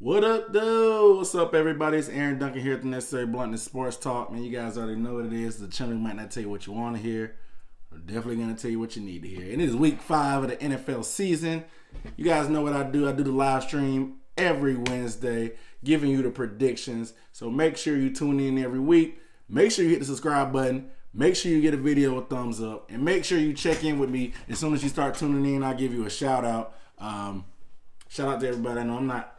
What up, though? What's up, everybody? It's Aaron Duncan here at the Necessary Bluntness Sports Talk. Man, you guys already know what it is. The channel might not tell you what you want to hear. We're definitely going to tell you what you need to hear. And it is week 5 of the NFL season. You guys know what I do. I do the live stream every Wednesday, giving you the predictions. So make sure you tune in every week. Make sure you hit the subscribe button. Make sure you get a video a thumbs up. And make sure you check in with me. As soon as you start tuning in, I'll give you a shout out. Shout out to everybody. I know I'm not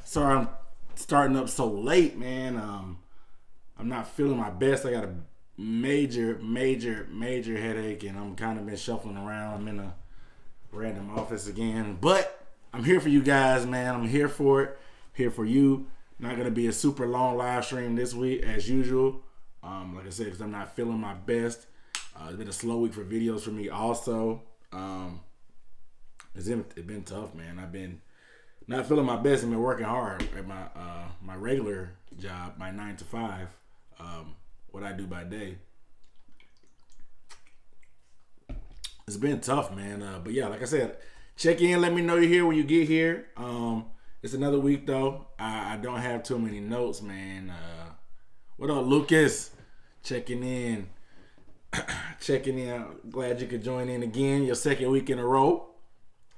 sorry I'm starting up so late, man. I'm not feeling my best. I got a major headache, and I'm kind of been shuffling around. I'm in a random office again, but I'm here for you guys, man. I'm here for it. Here for you. Not gonna be a super long live stream this week as usual. Like I said, because I'm not feeling my best. It's been a slow week for videos for me also. It's been tough, man. I've been not feeling my best. I've been working hard at my regular job, my 9 to 5, what I do by day. It's been tough, man. But yeah, like I said, check in. Let me know you're here when you get here. It's another week though. I don't have too many notes, man. What up, Lucas? Checking in. Glad you could join in again. Your second week in a row.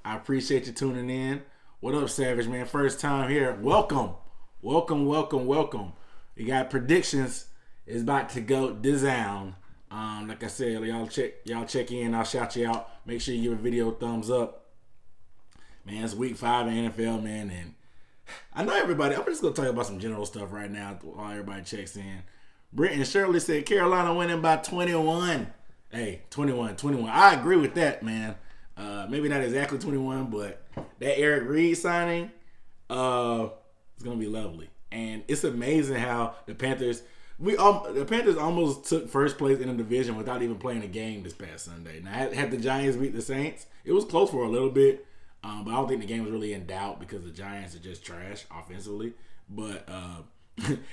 I appreciate you tuning in. What up, Savage, man? First time here. Welcome. We got predictions. It's about to go down. Like I said, y'all check in. I'll shout you out. Make sure you give a video a thumbs up. Man, it's week 5 in NFL, man. And I know everybody. I'm just going to talk about some general stuff right now while everybody checks in. Britton Shirley said Carolina winning by 21. Hey, 21. I agree with that, man. Maybe not exactly 21, but that Eric Reed signing is going to be lovely. And it's amazing how the Panthers almost took first place in the division without even playing a game this past Sunday. Now, had the Giants beat the Saints, it was close for a little bit, but I don't think the game was really in doubt because the Giants are just trash offensively. But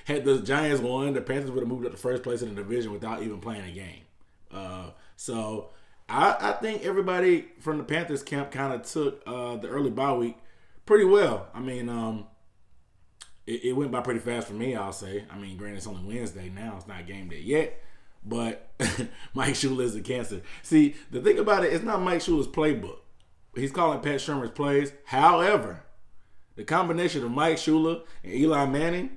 had the Giants won, the Panthers would have moved up to first place in the division without even playing a game. So I think everybody from the Panthers camp kind of took the early bye week pretty well. I mean, it went by pretty fast for me, I'll say. I mean, granted, it's only Wednesday now. It's not game day yet. But Mike Shula is a cancer. See, the thing about it, it's not Mike Shula's playbook. He's calling Pat Shurmur's plays. However, the combination of Mike Shula and Eli Manning,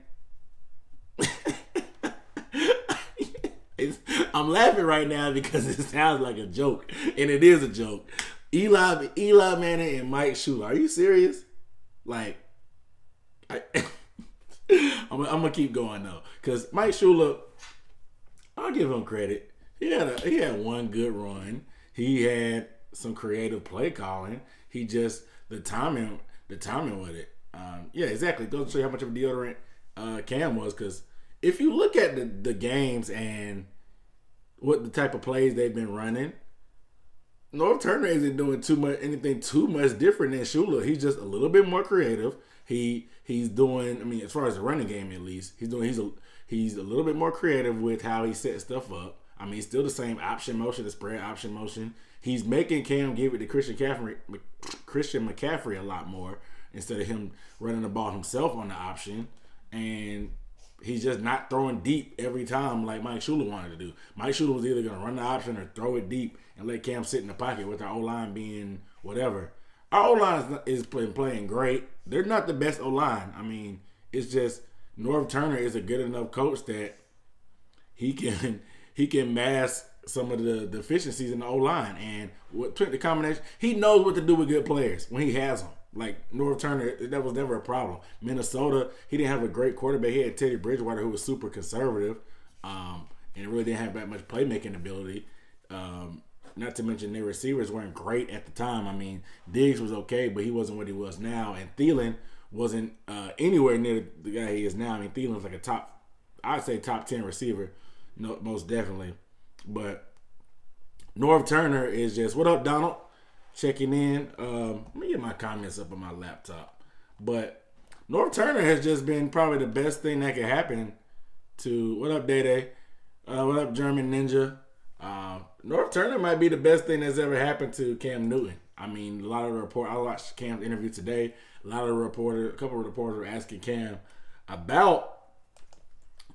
I'm laughing right now because it sounds like a joke, and it is a joke. Eli Manning and Mike Shula. Are you serious? Like, I'm gonna keep going though, because Mike Shula, I'll give him credit. He had one good run. He had some creative play calling. He just the timing with it. Yeah, exactly. Goes to show you how much of a deodorant Cam was. Because if you look at the games and what the type of plays they've been running, Norv Turner isn't doing anything too much different than Shula. He's just a little bit more creative. He's doing, I mean, as far as the running game at least, he's a little bit more creative with how he sets stuff up. I mean, it's still the same option motion, the spread option motion. He's making Cam give it to Christian McCaffrey a lot more instead of him running the ball himself on the option. And he's just not throwing deep every time like Mike Shula wanted to do. Mike Shula was either going to run the option or throw it deep and let Cam sit in the pocket with our O-line being whatever. Our O-line is playing great. They're not the best O-line. I mean, it's just Norv Turner is a good enough coach that he can mask some of the deficiencies in the O-line. And what the combination, he knows what to do with good players when he has them. Like Norv Turner, that was never a problem. Minnesota, he didn't have a great quarterback. He had Teddy Bridgewater, who was super conservative, and really didn't have that much playmaking ability. Not to mention their receivers weren't great at the time. I mean, Diggs was okay, but he wasn't what he was now. And Thielen wasn't anywhere near the guy he is now. I mean, Thielen's like I'd say top 10 receiver, no, most definitely. But Norv Turner is just, what up, Donald? Checking in. Let me get my comments up on my laptop. But Norv Turner has just been probably the best thing that could happen to, what up, Day Day? What up, German Ninja? Norv Turner might be the best thing that's ever happened to Cam Newton. I mean, a lot of the I watched Cam's interview today. A couple of reporters were asking Cam about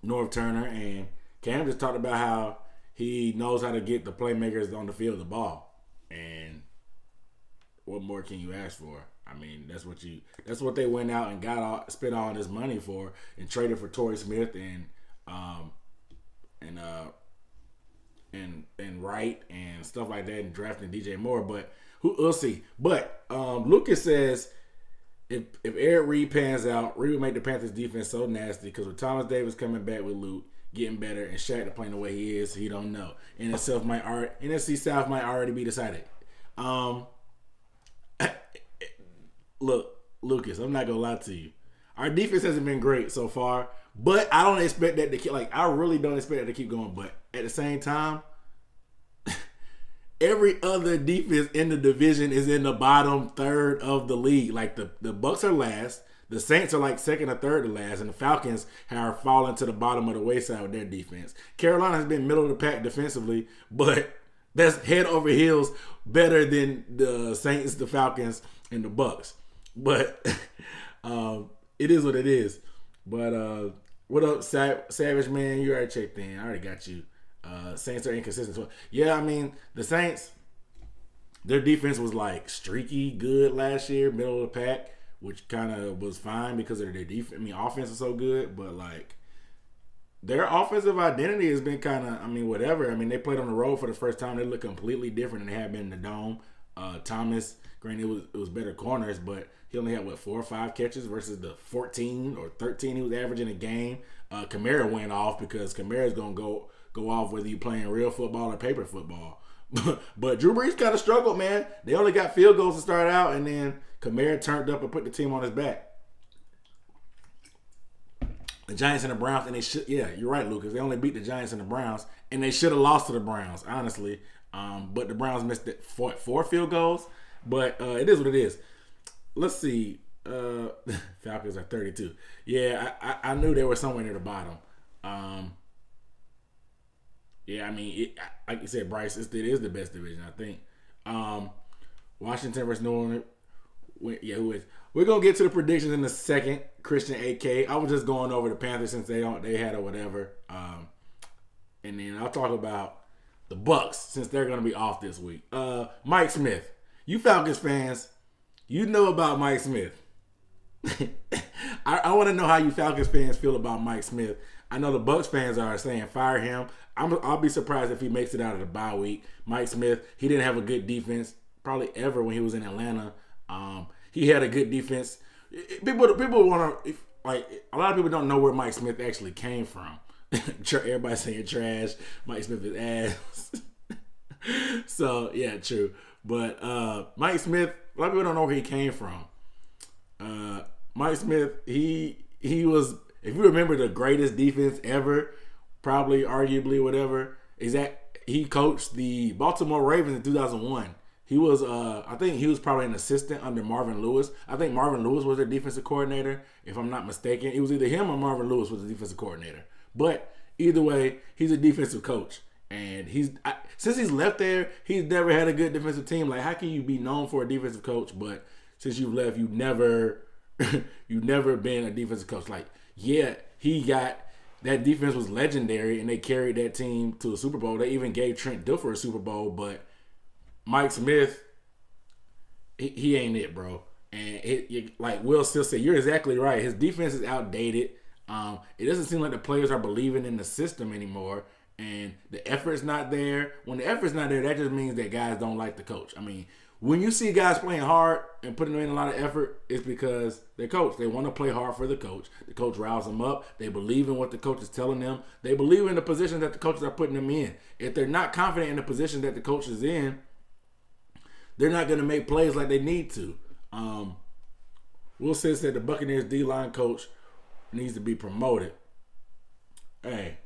Norv Turner, and Cam just talked about how he knows how to get the playmakers on the field the ball. And what more can you ask for? I mean, that's what they went out and spent all this money for and traded for Torrey Smith and Wright and stuff like that and drafting DJ Moore. But we'll see. But Lucas says if Eric Reid pans out, Reid will make the Panthers defense so nasty because with Thomas Davis coming back with Luke, getting better, and Shaq playing the way he is, he don't know. NFC South might already be decided. Look, Lucas, I'm not gonna lie to you. Our defense hasn't been great so far, but I don't expect that to keep. Like, I really don't expect that to keep going. But at the same time, every other defense in the division is in the bottom third of the league. Like the Bucks are last, the Saints are like second or third to last, and the Falcons have fallen to the bottom of the wayside with their defense. Carolina has been middle of the pack defensively, but that's head over heels better than the Saints, the Falcons, and the Bucks. But it is what it is. But what up, Savage Man? You already checked in. I already got you. Saints are inconsistent. Yeah, I mean, the Saints, their defense was like streaky good last year, middle of the pack, which kind of was fine because of their defense. I mean, offense is so good, but like their offensive identity has been kind of, I mean, whatever. I mean, they played on the road for the first time. They look completely different than they have been in the dome. Thomas, granted, it was better corners, but he only had, 4 or 5 catches versus the 14 or 13 he was averaging a game. Kamara went off because Kamara's going to go off whether you're playing real football or paper football. But Drew Brees kind of struggled, man. They only got field goals to start out, and then Kamara turned up and put the team on his back. The Giants and the Browns, and you're right, Lucas. They only beat the Giants and the Browns, and they should have lost to the Browns, honestly. But the Browns missed it 4 field goals. But it is what it is. Let's see. Falcons are 32. Yeah, I knew they were somewhere near the bottom. Yeah, I mean, like you said, Bryce, it is the best division, I think. Washington versus New Orleans. Who is? We're gonna get to the predictions in a second. Christian AK. I was just going over the Panthers since they had or whatever. And then I'll talk about the Bucks since they're gonna be off this week. Mike Smith. You Falcons fans, you know about Mike Smith. I want to know how you Falcons fans feel about Mike Smith. I know the Bucks fans are saying fire him. I'll be surprised if he makes it out of the bye week. Mike Smith, he didn't have a good defense probably ever when he was in Atlanta. He had a good defense. People want to like a lot of people don't know where Mike Smith actually came from. Everybody saying trash. Mike Smith is ass. So yeah, true. But Mike Smith, a lot of people don't know where he came from. Mike Smith, he was, if you remember, the greatest defense ever, probably, arguably, whatever, is that he coached the Baltimore Ravens in 2001. He was, I think he was probably an assistant under Marvin Lewis. I think Marvin Lewis was their defensive coordinator, if I'm not mistaken. It was either him or Marvin Lewis was the defensive coordinator. But either way, he's a defensive coach. And since he's left there, he's never had a good defensive team. Like, how can you be known for a defensive coach, but since you've left, you've never been a defensive coach? Like, yeah, that defense was legendary, and they carried that team to a Super Bowl. They even gave Trent Dilfer a Super Bowl, but Mike Smith, he ain't it, bro. And like Will still said, you're exactly right. His defense is outdated. It doesn't seem like the players are believing in the system anymore. And the effort's not there. When the effort's not there, that just means that guys don't like the coach. I mean, when you see guys playing hard and putting in a lot of effort, it's because they're coach. They want to play hard for the coach. The coach riles them up. They believe in what the coach is telling them. They believe in the position that the coaches are putting them in. If they're not confident in the position that the coach is in, they're not going to make plays like they need to. Will said the Buccaneers D-line coach needs to be promoted. Hey,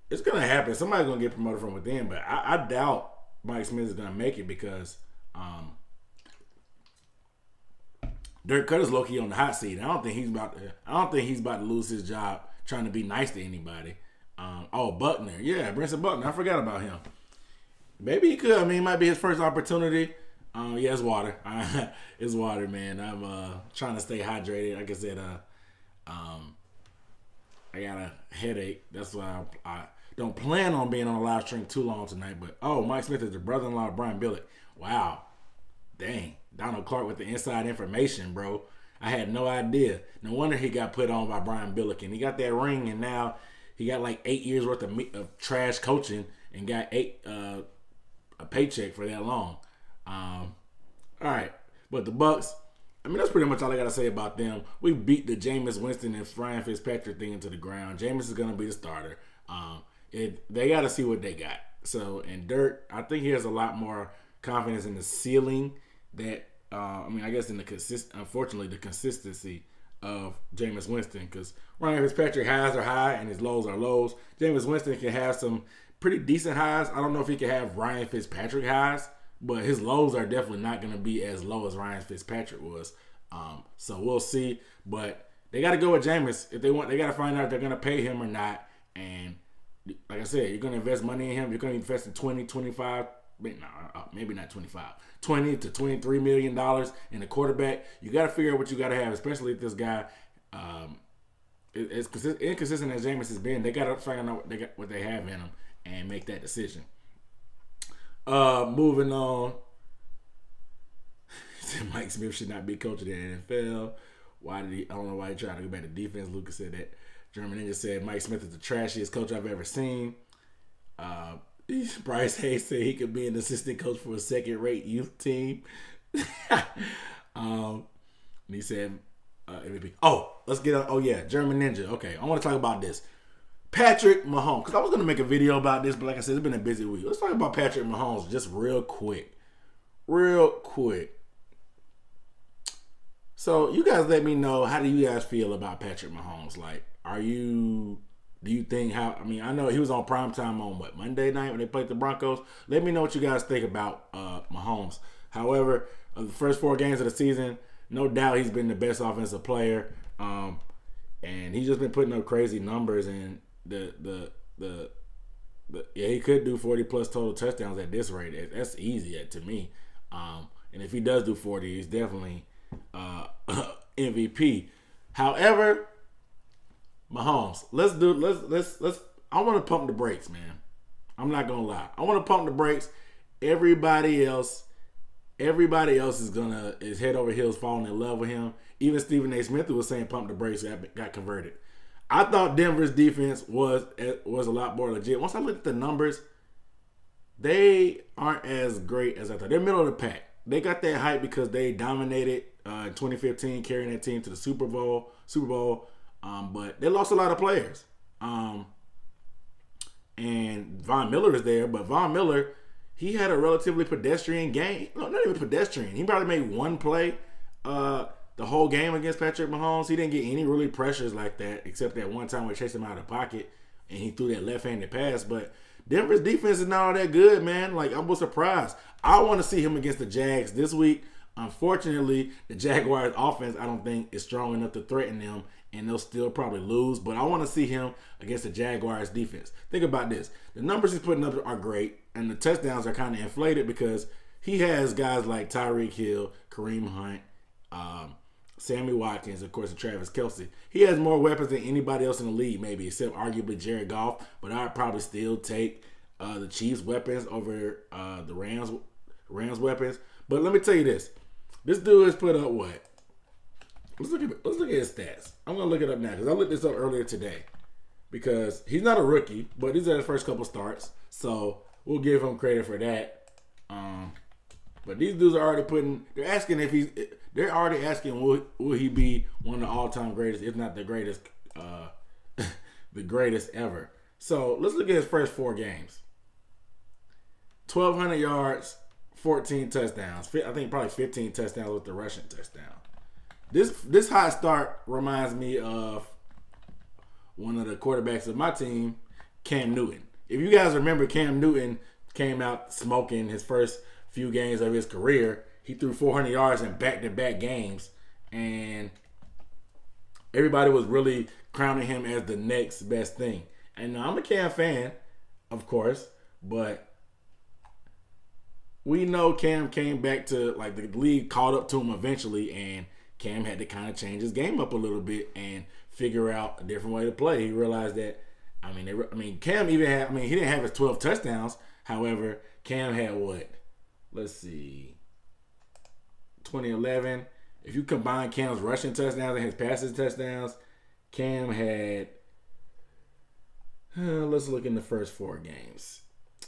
it's going to happen. Somebody's going to get promoted from within, but I doubt Mike Smith is going to make it because Dirk Cutter's low-key on the hot seat. I don't think he's about to lose his job trying to be nice to anybody. Buckner. Yeah, Brinson Buckner. I forgot about him. Maybe he could. I mean, it might be his first opportunity. Yeah, it's water. It's water, man. I'm trying to stay hydrated. Like I said, um, I got a headache. That's why I don't plan on being on a live stream too long tonight. But Mike Smith is the brother-in-law of Brian Billick. Wow, dang, Donald Clark with the inside information, bro. I had no idea. No wonder he got put on by Brian Billick, and he got that ring, and now he got like 8 years worth of trash coaching and got a paycheck for that long. All right, but the Bucks. I mean, that's pretty much all I got to say about them. We beat the Jameis Winston and Ryan Fitzpatrick thing into the ground. Jameis is going to be the starter. They got to see what they got. So, and Dirk, I think he has a lot more confidence in the ceiling that, I guess in unfortunately, the consistency of Jameis Winston, because Ryan Fitzpatrick highs are high and his lows are lows. Jameis Winston can have some pretty decent highs. I don't know if he can have Ryan Fitzpatrick highs, but his lows are definitely not going to be as low as Ryan Fitzpatrick was. So we'll see. But they got to go with Jameis. If they want, they got to find out if they're going to pay him or not. And like I said, you're going to invest money in him. You're going to invest in 20, 25, maybe not 25, 20 to $23 million in a quarterback. You got to figure out what you got to have, especially if this guy, as inconsistent as Jameis has been, they got to find out what they have in him and make that decision. Moving on. Mike Smith should not be coach of the NFL. I don't know why he tried to go back to defense. Lucas said that. German Ninja said Mike Smith is the trashiest coach I've ever seen. Bryce Hayes said he could be an assistant coach for a second-rate youth team. And he said MVP. Let's get on. German Ninja. Okay, I want to talk about this. Patrick Mahomes, because I was going to make a video about this, but like I said, it's been a busy week. Let's talk about Patrick Mahomes just real quick. So you guys let me know, how do you guys feel about Patrick Mahomes? Like, do you think I know he was on primetime on Monday night when they played the Broncos. Let me know what you guys think about Mahomes. However, the first 4 games of the season, no doubt he's been the best offensive player. And he's just been putting up crazy numbers, and he could do 40 plus total touchdowns at this rate. That's easy to me. And if he does do 40, he's definitely MVP. However, Mahomes, I want to pump the brakes, man. I'm not gonna lie. I want to pump the brakes. Everybody else is head over heels falling in love with him. Even Stephen A. Smith, who was saying pump the brakes, got converted. I thought Denver's defense was a lot more legit. Once I looked at the numbers, they aren't as great as I thought. They're middle of the pack. They got that hype because they dominated in 2015, carrying that team to the Super Bowl. But they lost a lot of players. And Von Miller is there, but Von Miller, he had a relatively pedestrian game. No, not even pedestrian. He probably made one play the whole game against Patrick Mahomes. He didn't get any really pressures like that, except that one time we chased him out of the pocket and he threw that left-handed pass. But Denver's defense is not all that good, man. Like, I was surprised. I want to see him against the Jags this week. Unfortunately, the Jaguars' offense, I don't think, is strong enough to threaten them, and they'll still probably lose. But I want to see him against the Jaguars' defense. Think about this. The numbers he's putting up are great, and the touchdowns are kind of inflated because he has guys like Tyreek Hill, Kareem Hunt, Sammy Watkins, of course, and Travis Kelce. He has more weapons than anybody else in the league, maybe, except arguably Jared Goff. But I'd probably still take the Chiefs' weapons over the Rams' weapons. But let me tell you this. This dude has put up what? Let's look at his stats. I'm going to look it up now because I looked this up earlier today. Because he's not a rookie, but these are his first couple starts. So we'll give him credit for that. But these dudes are already they're already asking will he be one of the all-time greatest, if not the greatest, the greatest ever. So let's look at his first 4 games. 1,200 yards, 14 touchdowns. I think probably 15 touchdowns with the rushing touchdown. This hot start reminds me of one of the quarterbacks of my team, Cam Newton. If you guys remember, Cam Newton came out smoking his first few games of his career. He threw 400 yards in back-to-back games, and everybody was really crowning him as the next best thing. And I'm a Cam fan, of course, but we know Cam came back to, like, the league caught up to him eventually, and Cam had to kind of change his game up a little bit and figure out a different way to play. He realized that, Cam even had, he didn't have his 12 touchdowns. However, Cam had what? Let's see. 2011. If you combine Cam's rushing touchdowns and his passing touchdowns, Cam had, let's look in the first 4 games.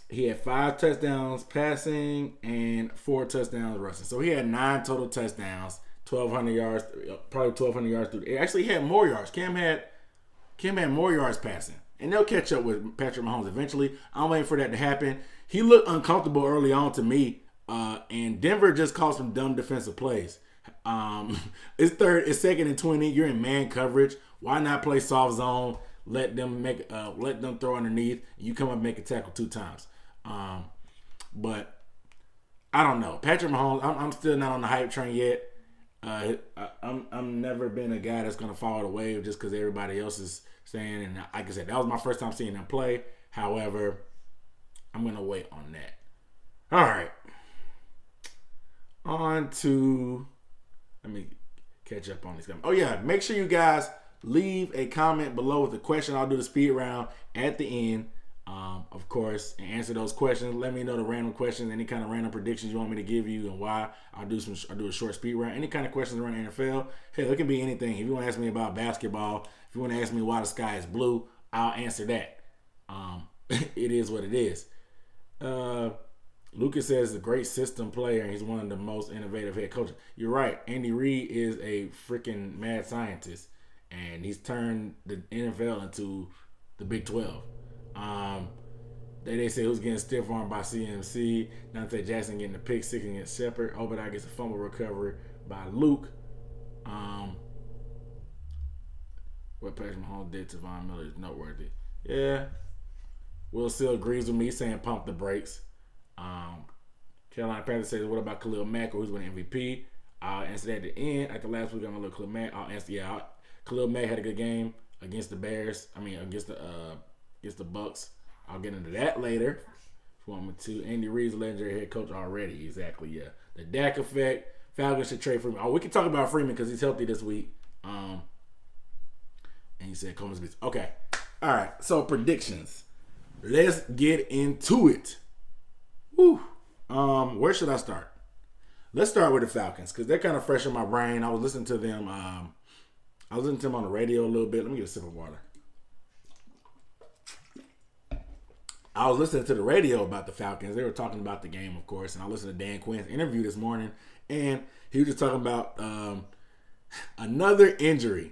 He had 5 touchdowns passing and 4 touchdowns rushing. So he had 9 total touchdowns, 1,200 yards, probably 1,200 yards through. It actually had more yards. Cam had more yards passing. And they'll catch up with Patrick Mahomes eventually. I'm waiting for that to happen. He looked uncomfortable early on to me, and Denver just called some dumb defensive plays. It's second and 20. You're in man coverage. Why not play soft zone? Let them throw underneath. You come up and make a tackle 2 times. But I don't know. Patrick Mahomes, I'm still not on the hype train yet. I'm never been a guy that's gonna follow the wave just because everybody else is saying. And like I said, that was my first time seeing them play. However, I'm gonna wait on that. All right. On to, let me catch up on these guys. Oh yeah, make sure you guys leave a comment below with a question. I'll do the speed round at the end, of course, and answer those questions. Let me know the random questions, any kind of random predictions you want me to give you, and why. I'll do a short speed round. Any kind of questions around the NFL. Hell, it can be anything. If you want to ask me about basketball, if you want to ask me why the sky is blue, I'll answer that. It is what it is. Lucas says a great system player, and he's one of the most innovative head coaches. You're right. Andy Reid is a freaking mad scientist, and he's turned the NFL into the Big 12. They say who's getting stiff armed by CMC. Dante Jackson getting the pick 6 against Shepard. Obadiah gets a fumble recovery by Luke. What Patrick Mahomes did to Von Miller is noteworthy. Yeah. Will still agrees with me, saying pump the brakes. Carolina Panthers says, what about Khalil Mack, who's winning MVP? I'll answer that at the end. After last week, I'm going to look Khalil Mack. Khalil Mack had a good game against the Bears. Against the Bucks. I'll get into that later if you want me to. Andy Reid's a legendary head coach already. Exactly, yeah. The Dak effect. Falcons should trade Freeman. Oh, we can talk about Freeman because he's healthy this week. And he said Coleman's busy. Okay. All right. So predictions. Let's get into it. Woo. Where should I start? Let's start with the Falcons because they're kind of fresh in my brain. I was listening to them. On the radio a little bit. Let me get a sip of water. I was listening to the radio about the Falcons. They were talking about the game, of course, and I listened to Dan Quinn's interview this morning, and he was just talking about another injury.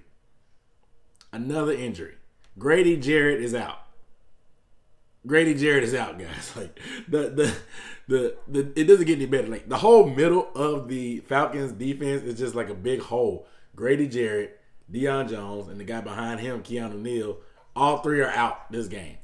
Grady Jarrett is out. Guys. Like the it doesn't get any better. Like the whole middle of the Falcons defense is just like a big hole. Grady Jarrett, Deion Jones, and the guy behind him, Keanu Neal, all 3 are out this game.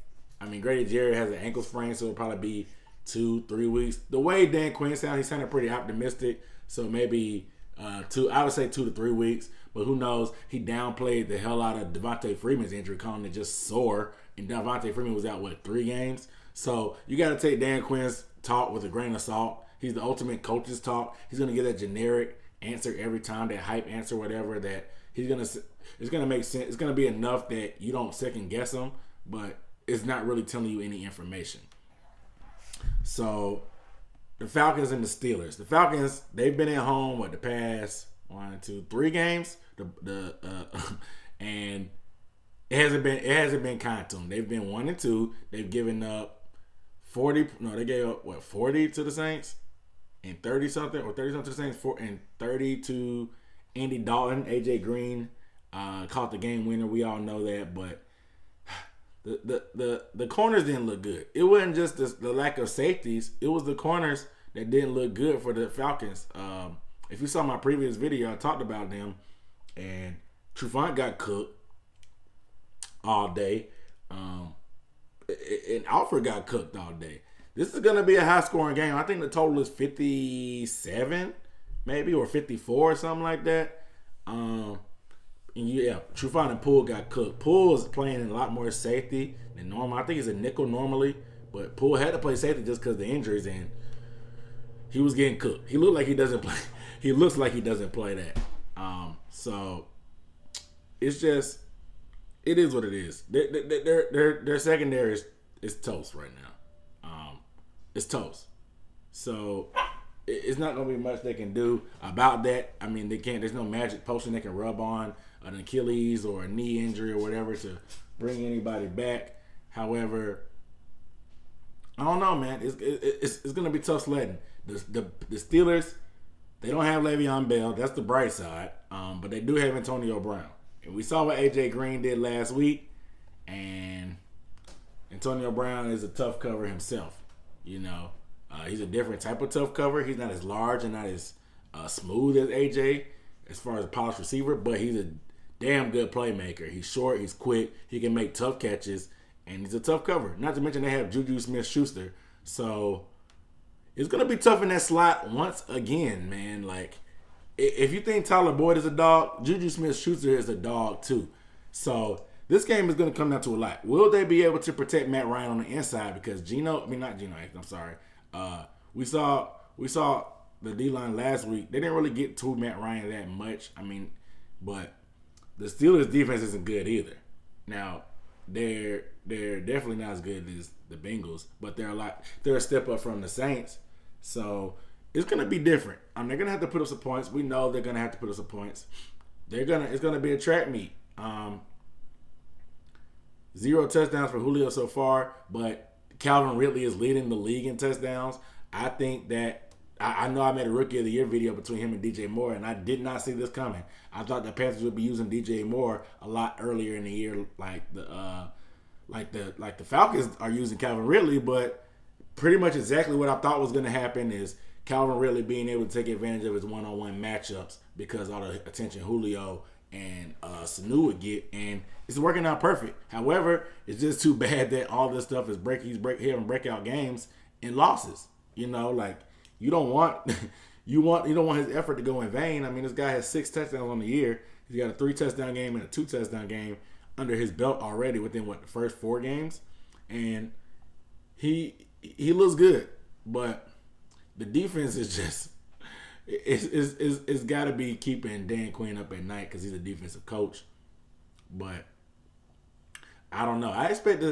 Grady Jarrett has an ankle sprain, so it'll probably be 2-3 weeks. The way Dan Quinn sounded, he sounded pretty optimistic. So maybe I would say 2 to 3 weeks. But who knows? He downplayed the hell out of Devontae Freeman's injury, calling it just sore. And Devontae Freeman was out, 3 games? So you got to take Dan Quinn's talk with a grain of salt. He's the ultimate coach's talk. He's going to get that generic answer every time, that hype answer, whatever, that it's going to make sense. It's going to be enough that you don't second guess him, but it's not really telling you any information. So the Falcons and the Steelers. The Falcons, they've been at home the past 1, 2, 3 games. And it hasn't been kind to them. They've been 1-2. They've given up 40. No, they gave up 40 to the Saints, and 30 something to the Saints, and 30 to Andy Dalton. AJ Green caught the game winner. We all know that, but the corners didn't look good. It wasn't just the lack of safeties. It was the corners that didn't look good for the Falcons. If you saw my previous video, I talked about them, and Trufant got cooked all day. And Alfred got cooked all day. This is going to be a high-scoring game. I think the total is 57, maybe, or 54 or something like that. And yeah, Trufant and Poole got cooked. Poole is playing a lot more safety than normal. I think he's a nickel normally, but Poole had to play safety just because of the injuries. And he was getting cooked. He looked like he doesn't play. He looks like he doesn't play that. So it's just it is what it is. Their secondary is toast right now. It's toast. So it's not gonna be much they can do about that. I mean, they can't. There's no magic potion they can rub on an Achilles or a knee injury or whatever to bring anybody back. However, I don't know, man. It's gonna be tough sledding. The Steelers, they don't have Le'Veon Bell. That's the bright side. But they do have Antonio Brown. And we saw what AJ Green did last week. And Antonio Brown is a tough cover himself. You know, he's a different type of tough cover. He's not as large and not as smooth as AJ as far as a polished receiver. But he's a damn good playmaker. He's short. He's quick. He can make tough catches. And he's a tough cover. Not to mention they have Juju Smith-Schuster. So it's going to be tough in that slot once again, man. Like, if you think Tyler Boyd is a dog, Juju Smith-Schuster is a dog too. So this game is going to come down to a lot. Will they be able to protect Matt Ryan on the inside? Because we saw the D-line last week. They didn't really get to Matt Ryan that much. I mean, but the Steelers' defense isn't good either. Now, they're definitely not as good as the Bengals, but they're a step up from the Saints. So it's gonna be different. They're gonna have to put up some points. We know they're gonna have to put up some points. It's gonna be a track meet. 0 touchdowns for Julio so far, but Calvin Ridley is leading the league in touchdowns. I think that I know I made a Rookie of the Year video between him and DJ Moore, and I did not see this coming. I thought the Panthers would be using DJ Moore a lot earlier in the year, like the Falcons are using Calvin Ridley. But pretty much exactly what I thought was going to happen is Calvin Ridley being able to take advantage of his one-on-one matchups because all the attention Julio and Sanu would get, and it's working out perfect. However, it's just too bad that all this stuff is having breakout games and losses. You know, like. You don't want his effort to go in vain. I mean, this guy has 6 touchdowns on the year. He's got a 3 touchdown game and a 2 touchdown game under his belt already within the first 4 games, and he looks good. But the defense is just it's got to be keeping Dan Quinn up at night because he's a defensive coach. But I don't know. I expect.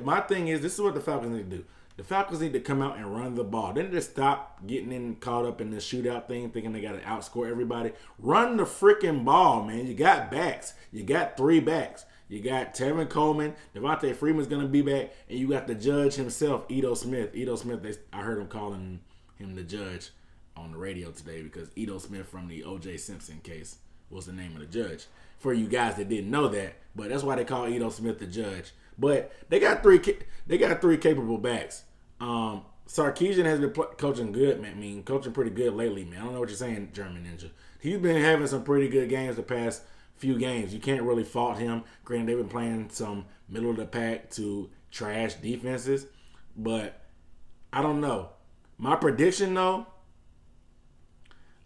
My thing is, this is what the Falcons need to do. The Falcons need to come out and run the ball. They need to stop getting caught up in this shootout thing, thinking they got to outscore everybody. Run the freaking ball, man. You got backs. You got 3 backs. You got Tevin Coleman. Devontae Freeman's going to be back. And you got the judge himself, Ito Smith. I heard him calling him the judge on the radio today because Ito Smith from the O.J. Simpson case was the name of the judge. For you guys that didn't know that, but that's why they call Ito Smith the judge. But they got 3 capable backs. Sarkisian has been coaching good, man. I mean, coaching pretty good lately, man. I don't know what you're saying, German Ninja. He's been having some pretty good games the past few games. You can't really fault him. Granted, they've been playing some middle of the pack to trash defenses, but I don't know. My prediction, though,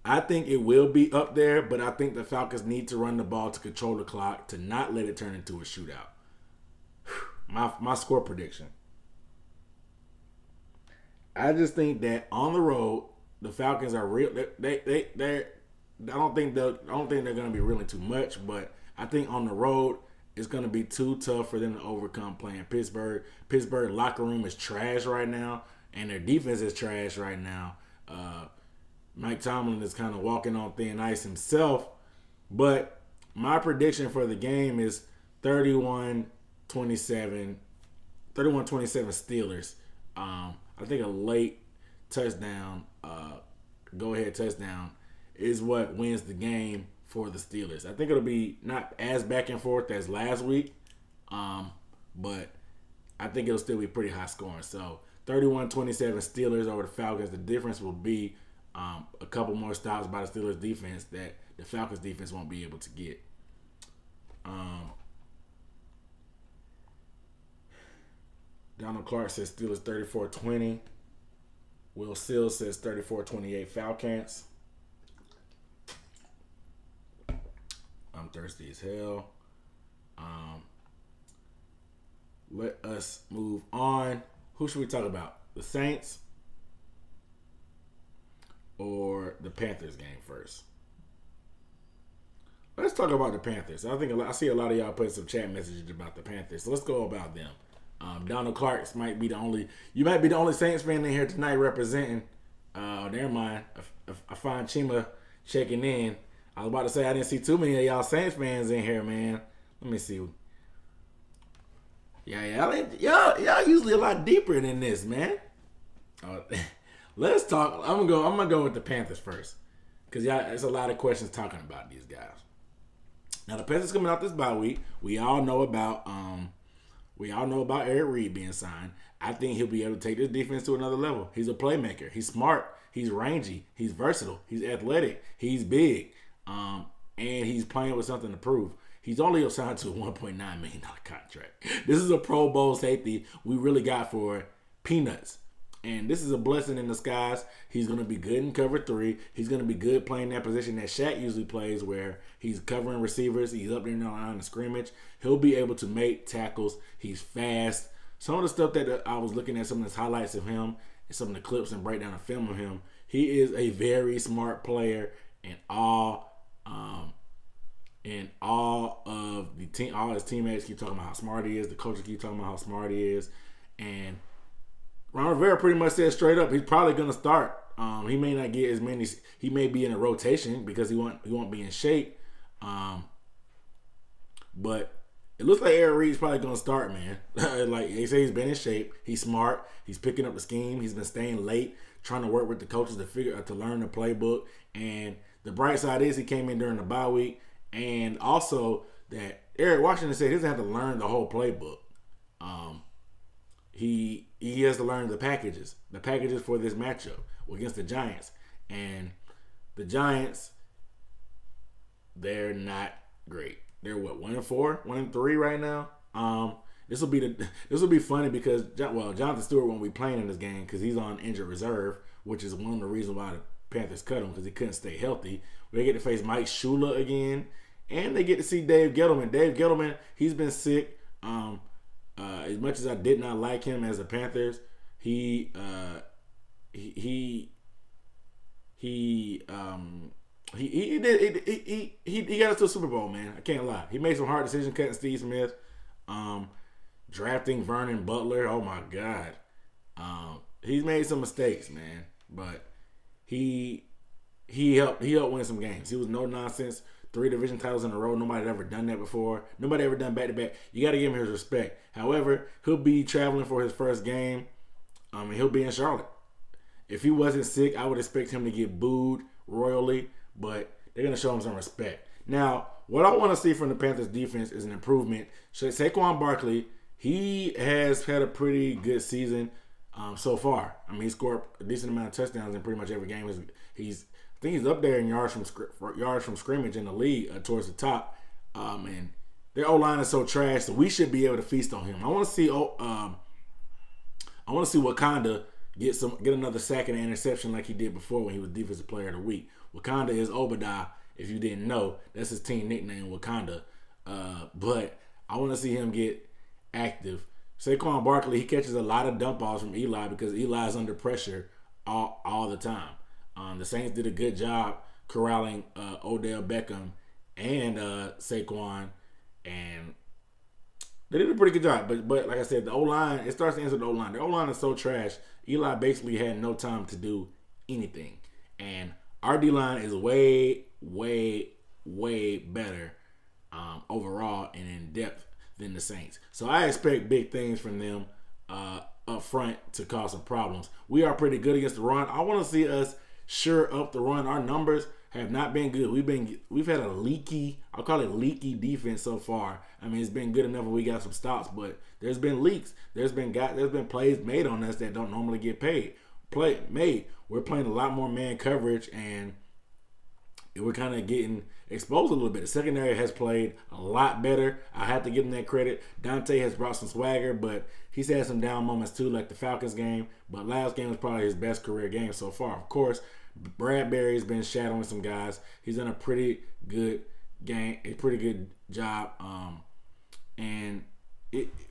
I think it will be up there, but I think the Falcons need to run the ball to control the clock to not let it turn into a shootout. My score prediction. I just think that on the road, the Falcons are real. I don't think they're going to be reeling too much, but I think on the road it's going to be too tough for them to overcome playing Pittsburgh. Pittsburgh locker room is trash right now, and their defense is trash right now. Mike Tomlin is kind of walking on thin ice himself, but my prediction for the game is 31-27 Steelers. I think a late touchdown, go-ahead touchdown, is what wins the game for the Steelers. I think it'll be not as back and forth as last week, but I think it'll still be pretty high scoring. So 31-27 Steelers over the Falcons. The difference will be a couple more stops by the Steelers defense that the Falcons defense won't be able to get. Donald Clark says Steelers 34-20. Will Sills says 34-28 Falcons. I'm thirsty as hell. Let us move on. Who should we talk about? The Saints. or the Panthers game first? Let's talk about the Panthers. I see a lot of y'all putting some chat messages about the Panthers. So let's go about them. Donald Clark might be the only. You might be the only Saints fan in here tonight representing. Never mind. I find Chima checking in. I was about to say I didn't see too many of y'all Saints fans in here, man. Let me see. Yeah, y'all usually a lot deeper than this, man. Let's talk. I'm gonna go with the Panthers first, because there's a lot of questions talking about these guys. Now the Panthers coming out this bye week. We all know about Eric Reid being signed. I think he'll be able to take this defense to another level. He's a playmaker. He's smart. He's rangy. He's versatile. He's athletic. He's big. And he's playing with something to prove. He's only signed to a $1.9 million contract. This is a Pro Bowl safety we really got for peanuts. And this is a blessing in disguise. He's going to be good in cover 3. He's going to be good playing that position that Shaq usually plays, where he's covering receivers. He's up there in the line of scrimmage. He'll be able to make tackles. He's fast. Some of the stuff that I was looking at, some of the highlights of him, and some of the clips and breakdown of film of him, he is a very smart player in all of the team. All his teammates keep talking about how smart he is. The coaches keep talking about how smart he is. And Ron Rivera pretty much said straight up, he's probably going to start. He may not get as many. He may be in a rotation because he won't be in shape. But it looks like Eric Reid's probably going to start, man. Like they say, he's been in shape. He's smart. He's picking up the scheme. He's been staying late, trying to work with the coaches to learn the playbook. And the bright side is he came in during the bye week, and also that Eric Washington said he doesn't have to learn the whole playbook. He has to learn the packages for this matchup against the Giants. And the Giants, they're not great. They're 1-4, 1-3 right now. This will be funny because Jonathan Stewart won't be playing in this game because he's on injured reserve, which is one of the reasons why the Panthers cut him, because he couldn't stay healthy. They get to face Mike Shula again, and they get to see Dave Gettleman. Dave Gettleman, he's been sick. As much as I did not like him as a Panthers, he got us to a Super Bowl, man. I can't lie. He made some hard decisions cutting Steve Smith, drafting Vernon Butler. Oh my God, he's made some mistakes, man. But he helped win some games. He was no nonsense. 3 division titles in a row. Nobody had ever done that before. Nobody ever done back-to-back. You got to give him his respect. However, he'll be traveling for his first game. And he'll be in Charlotte. If he wasn't sick, I would expect him to get booed royally. But they're going to show him some respect. Now, what I want to see from the Panthers defense is an improvement. Saquon Barkley, he has had a pretty good season so far. I mean, he scored a decent amount of touchdowns in pretty much every game. I think he's up there in yards from scrimmage in the league towards the top. And their O-line is so trash, so we should be able to feast on him. I want to see Wakanda get another sack and an interception like he did before when he was Defensive Player of the Week. Wakanda is Obadiah, if you didn't know. That's his team nickname, Wakanda. But I want to see him get active. Saquon Barkley, he catches a lot of dump balls from Eli because Eli's under pressure all the time. The Saints did a good job corralling Odell Beckham and Saquon, and they did a pretty good job. But like I said, the O-line, it starts to answer the O-line. The O-line is so trash. Eli basically had no time to do anything. And our D-line is way, way, way better overall and in depth than the Saints. So I expect big things from them up front to cause some problems. We are pretty good against the run. I want to see us sure up the run. Our numbers have not been good. We've had a leaky, I'll call it leaky defense so far. I mean, it's been good enough when we got some stops, but there's been leaks. There's been plays made on us that don't normally get made. We're playing a lot more man coverage, and we're kind of getting exposed a little bit. The secondary has played a lot better. I have to give him that credit. Dante has brought some swagger, but he's had some down moments too, like the Falcons game. But last game was probably his best career game so far. Of course, Bradbury's been shadowing some guys. He's done a pretty good game, a pretty good job. And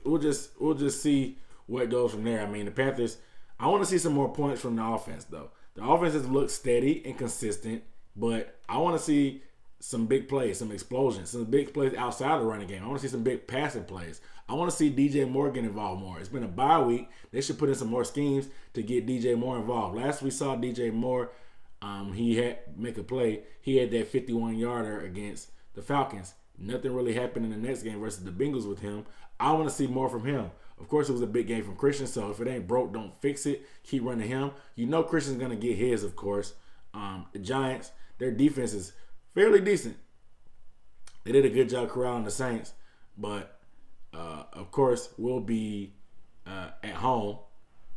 we'll just see what goes from there. I mean, the Panthers, I want to see some more points from the offense, though. The offense has looked steady and consistent, but I want to see some big plays, some explosions, some big plays outside of the running game. I want to see some big passing plays. I want to see DJ Moore get involved more. It's been a bye week. They should put in some more schemes to get DJ Moore involved. Last we saw DJ Moore, he had make a play. He had that 51-yarder against the Falcons. Nothing really happened in the next game versus the Bengals with him. I want to see more from him. Of course, it was a big game from Christian, so if it ain't broke, don't fix it. Keep running him. You know Christian's going to get his, of course. The Giants, their defense is fairly decent. They did a good job corralling the Saints, but of course, we'll be at home,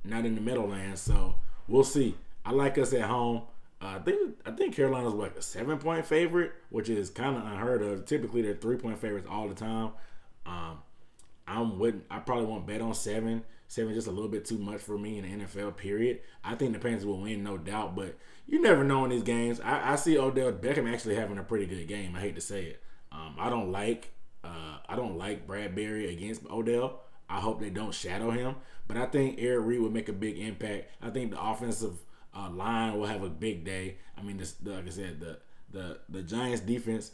not in the Meadowlands, so we'll see. I like us at home. I think Carolina's like a 7-point favorite, which is kind of unheard of. Typically, they're 3-point favorites all the time. I probably won't bet on 7. 7 just a little bit too much for me in the NFL, period. I think the Panthers will win, no doubt, but you never know in these games. I see Odell Beckham actually having a pretty good game. I hate to say it. I don't like Bradbury against Odell. I hope they don't shadow him, but I think Eric Reid will make a big impact. I think the offensive line will have a big day. I mean, like I said, the Giants' defense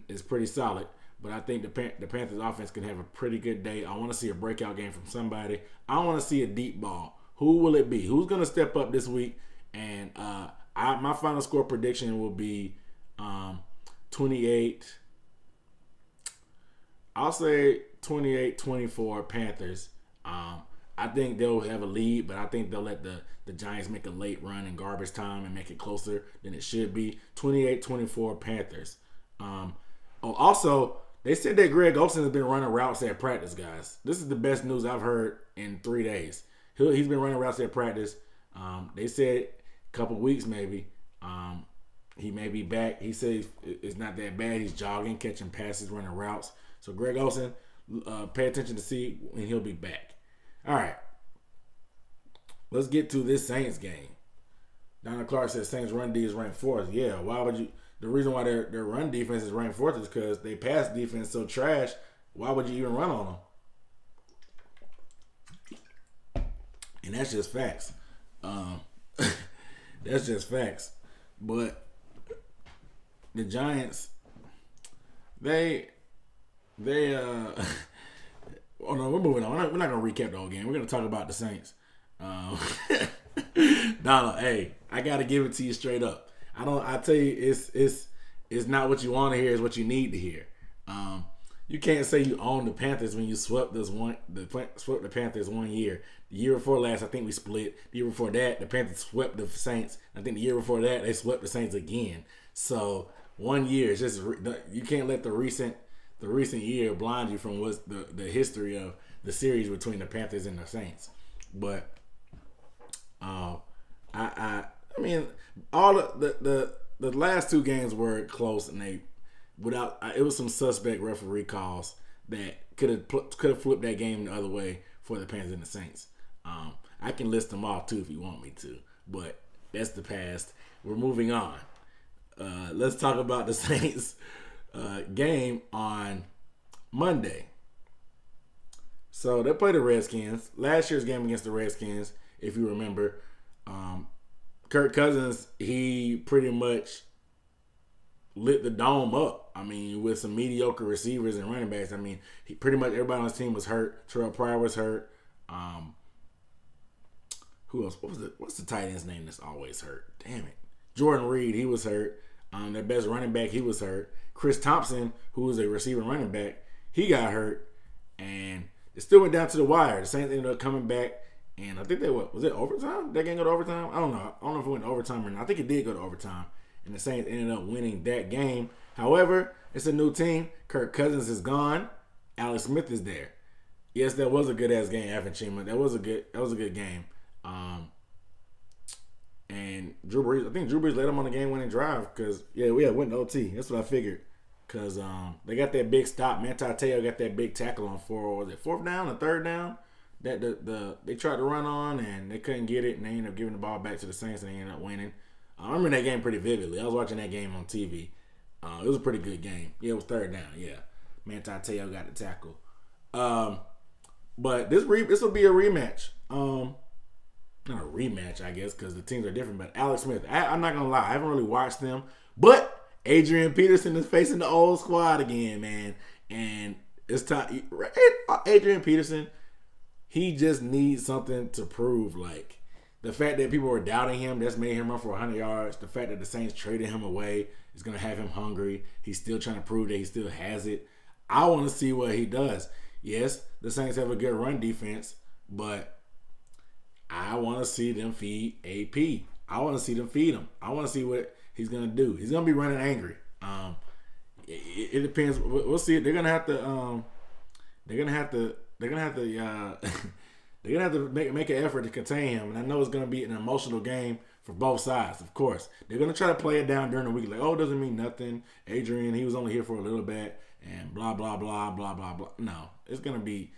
is pretty solid. But I think the Panthers offense can have a pretty good day. I want to see a breakout game from somebody. I want to see a deep ball. Who will it be? Who's going to step up this week? And my final score prediction will be 28. I'll say 28-24 Panthers. I think they'll have a lead, but I think they'll let the Giants make a late run in garbage time and make it closer than it should be. 28-24 Panthers. Also, they said that Greg Olsen has been running routes at practice, guys. This is the best news I've heard in 3 days. He's been running routes at practice. They said a couple weeks maybe. He may be back. He said it's not that bad. He's jogging, catching passes, running routes. So Greg Olsen, pay attention to see when he'll be back. All right. Let's get to this Saints game. Donald Clark says Saints run D is ranked 4th. Yeah, why would you? The reason why their run defense is ranked 4th is because they pass defense so trash. Why would you even run on them? And that's just facts. That's just facts. But the Giants, they oh no, we're moving on. We're not gonna recap the whole game. We're gonna talk about the Saints. Donald, hey, I gotta give it to you straight up. I tell you, it's not what you want to hear, it's what you need to hear. You can't say you own the Panthers when you swept the Panthers 1 year. The year before last, I think we split. The year before that, the Panthers swept the Saints. I think the year before that, they swept the Saints again. So 1 year is just you can't let the recent year blind you from what's the history of the series between the Panthers and the Saints. But I mean, all the last 2 games were close, and it was some suspect referee calls that could have flipped that game the other way for the Panthers and the Saints. I can list them off too if you want me to, but that's the past. We're moving on. Let's talk about the Saints game on Monday. So they played the Redskins. Last year's game against the Redskins, if you remember, Kirk Cousins, he pretty much lit the dome up. I mean, with some mediocre receivers and running backs. I mean, everybody on his team was hurt. Terrell Pryor was hurt. Who else? What's the tight end's name that's always hurt? Damn it. Jordan Reed, he was hurt. Their best running back, he was hurt. Chris Thompson, who was a receiving running back, he got hurt. And it still went down to the wire. The Saints ended up coming back. And I think was it overtime? That game go to overtime? I don't know. I don't know if it went to overtime or not. I think it did go to overtime. And the Saints ended up winning that game. However, it's a new team. Kirk Cousins is gone. Alex Smith is there. Yes, that was a good ass game, Evan Chima. That was a good game. And Drew Brees, I think Drew Brees led him on the game winning drive because we had went to OT. That's what I figured. Because they got that big stop. Manti Te'o got that big tackle on 4th down or 3rd down? That they tried to run on and they couldn't get it, and they ended up giving the ball back to the Saints and they ended up winning. I remember that game pretty vividly. I was watching that game on TV. It was a pretty good game. Yeah, it was 3rd down. Yeah, Manti Te'o got the tackle. But this will be a rematch. not a rematch, I guess, because the teams are different. But Alex Smith, I'm not gonna lie, I haven't really watched them, but Adrian Peterson is facing the old squad again, man, and it's time. Adrian Peterson, he just needs something to prove. Like the fact that people were doubting him, that's made him run for 100 yards. The fact that the Saints traded him away is gonna have him hungry. He's still trying to prove that he still has it. I want to see what he does. Yes, the Saints have a good run defense, but I want to see them feed AP. I want to see them feed him. I want to see what he's gonna do. He's gonna be running angry. It depends. We'll see. They're gonna have to. They're gonna have to. They're gonna have to. They're gonna have to make an effort to contain him. And I know it's gonna be an emotional game for both sides. Of course, they're gonna try to play it down during the week. Like, oh, it doesn't mean nothing. Adrian, he was only here for a little bit, and blah blah blah blah blah blah. No, it's gonna be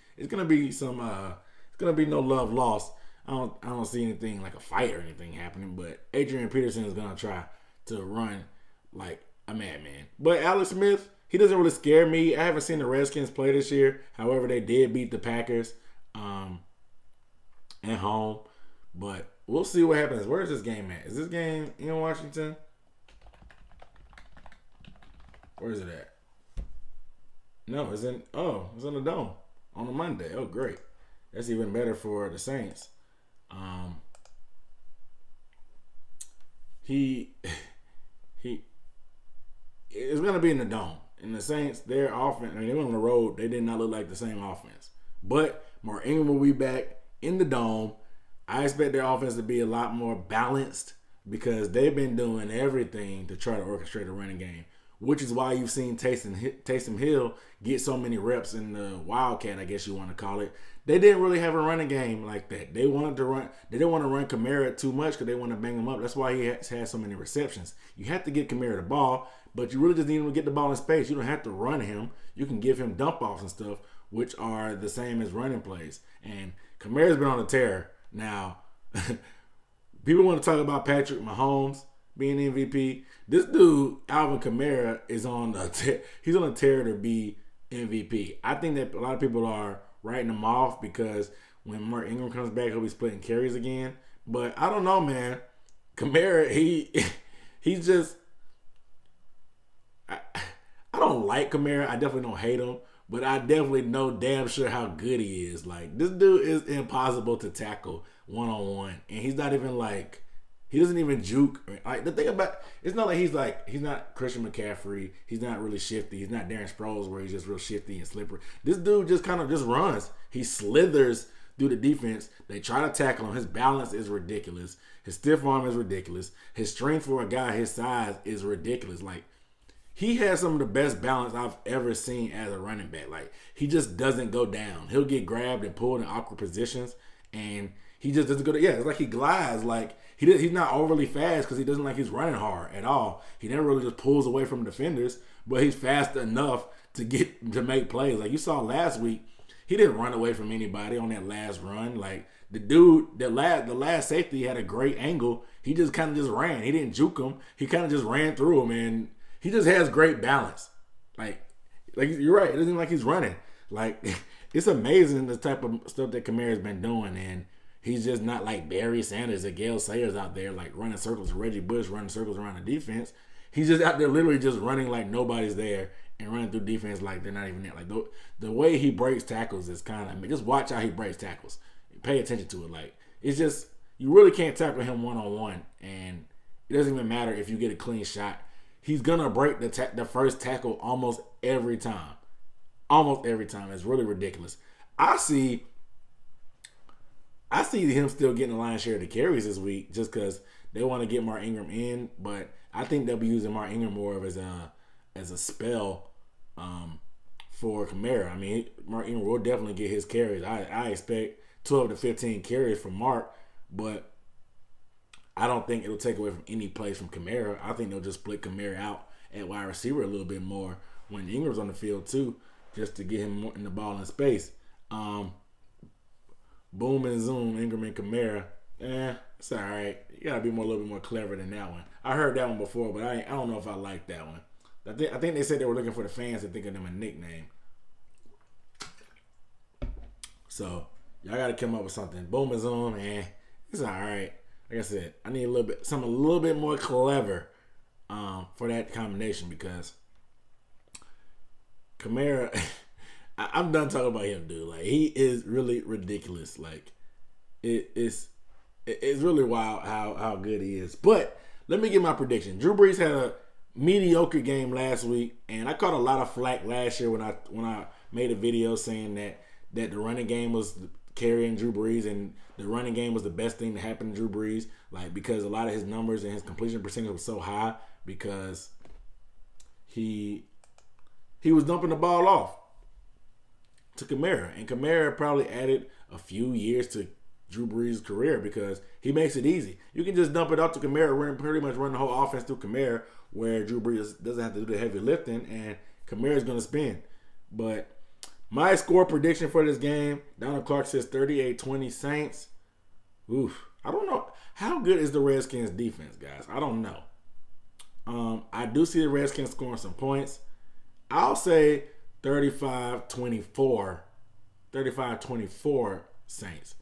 some. It's gonna be no love lost. I don't see anything like a fight or anything happening. But Adrian Peterson is gonna try to run like a madman. But Alex Smith, he doesn't really scare me. I haven't seen the Redskins play this year. However, they did beat the Packers at home. But we'll see what happens. Where is this game at? Is this game in Washington? Where is it at? No, it's in the Dome on a Monday. Oh, great. That's even better for the Saints. It's gonna be in the Dome. And the Saints, their offense, I mean, they went on the road. They did not look like the same offense. But Mark Ingram will be back in the Dome. I expect their offense to be a lot more balanced because they've been doing everything to try to orchestrate a running game, which is why you've seen Taysom Hill get so many reps in the Wildcat, I guess you want to call it. They didn't really have a running game like that. They wanted to run. They didn't want to run Kamara too much because they want to bang him up. That's why he has had so many receptions. You have to get Kamara the ball, but you really just need him to get the ball in space. You don't have to run him. You can give him dump offs and stuff, which are the same as running plays. And Kamara's been on a tear. Now, people want to talk about Patrick Mahomes being MVP. This dude, Alvin Kamara, is on a tear. He's on a tear to be MVP. I think that a lot of people are writing him off because when Mark Ingram comes back, he'll be splitting carries again. But I don't know, man. Kamara, he's just. I don't like Kamara. I definitely don't hate him. But I definitely know damn sure how good he is. Like, this dude is impossible to tackle one-on-one. And he's not even like, he doesn't even juke. Like, the thing about, it's not like he's not Christian McCaffrey. He's not really shifty. He's not Darren Sproles where he's just real shifty and slippery. This dude just kind of just runs. He slithers through the defense. They try to tackle him. His balance is ridiculous. His stiff arm is ridiculous. His strength for a guy his size is ridiculous. Like, he has some of the best balance I've ever seen as a running back. Like, he just doesn't go down. He'll get grabbed and pulled in awkward positions, and he just doesn't go to, it's like he glides. Like, he's not overly fast because he doesn't like he's running hard at all. He never really just pulls away from defenders, but he's fast enough to make plays. Like, you saw last week, he didn't run away from anybody on that last run. Like, the dude, the last safety had a great angle. He just kind of just ran. He didn't juke him. He kind of just ran through him, and he just has great balance. Like you're right. It doesn't seem like he's running. Like, it's amazing the type of stuff that Kamara's been doing, and he's just not like Barry Sanders or Gale Sayers out there like running circles, Reggie Bush running circles around the defense. He's just out there literally just running like nobody's there and running through defense like they're not even there. Like, the way he breaks tackles is kind of, I mean, just watch how he breaks tackles. Pay attention to it. Like, it's just, you really can't tackle him one-on-one, and it doesn't even matter if you get a clean shot. He's going to break the first tackle almost every time. Almost every time. It's really ridiculous. I see him still getting a lion's share of the carries this week just because they want to get Mark Ingram in, but I think they'll be using Mark Ingram more of as a spell for Kamara. I mean, Mark Ingram will definitely get his carries. I expect 12 to 15 carries from Mark, but I don't think it'll take away from any plays from Kamara. I think they'll just split Kamara out at wide receiver a little bit more when Ingram's on the field too, just to get him more in the ball in space. Boom and zoom, Ingram and Kamara. It's all right. You gotta be a little bit more clever than that one. I heard that one before, but I don't know if I like that one. I think they said they were looking for the fans to think of them a nickname. So y'all gotta come up with something. Boom and zoom, It's all right. Like I said, I need something a little bit more clever for that combination because Kamara, I'm done talking about him, dude. Like he is really ridiculous. Like it's really wild how good he is. But let me get my prediction. Drew Brees had a mediocre game last week, and I caught a lot of flack last year when I made a video saying that the running game was carrying Drew Brees and the running game was the best thing to happen to Drew Brees, like because a lot of his numbers and his completion percentage was so high because he was dumping the ball off to Kamara, and Kamara probably added a few years to Drew Brees' career because he makes it easy. You can just dump it out to Kamara, pretty much run the whole offense through Kamara, where Drew Brees doesn't have to do the heavy lifting, and Kamara's going to spin. But my score prediction for this game, Donald Clark says 38-20 Saints. Oof. I don't know. How good is the Redskins defense, guys? I don't know. I do see the Redskins scoring some points. I'll say 35-24 Saints.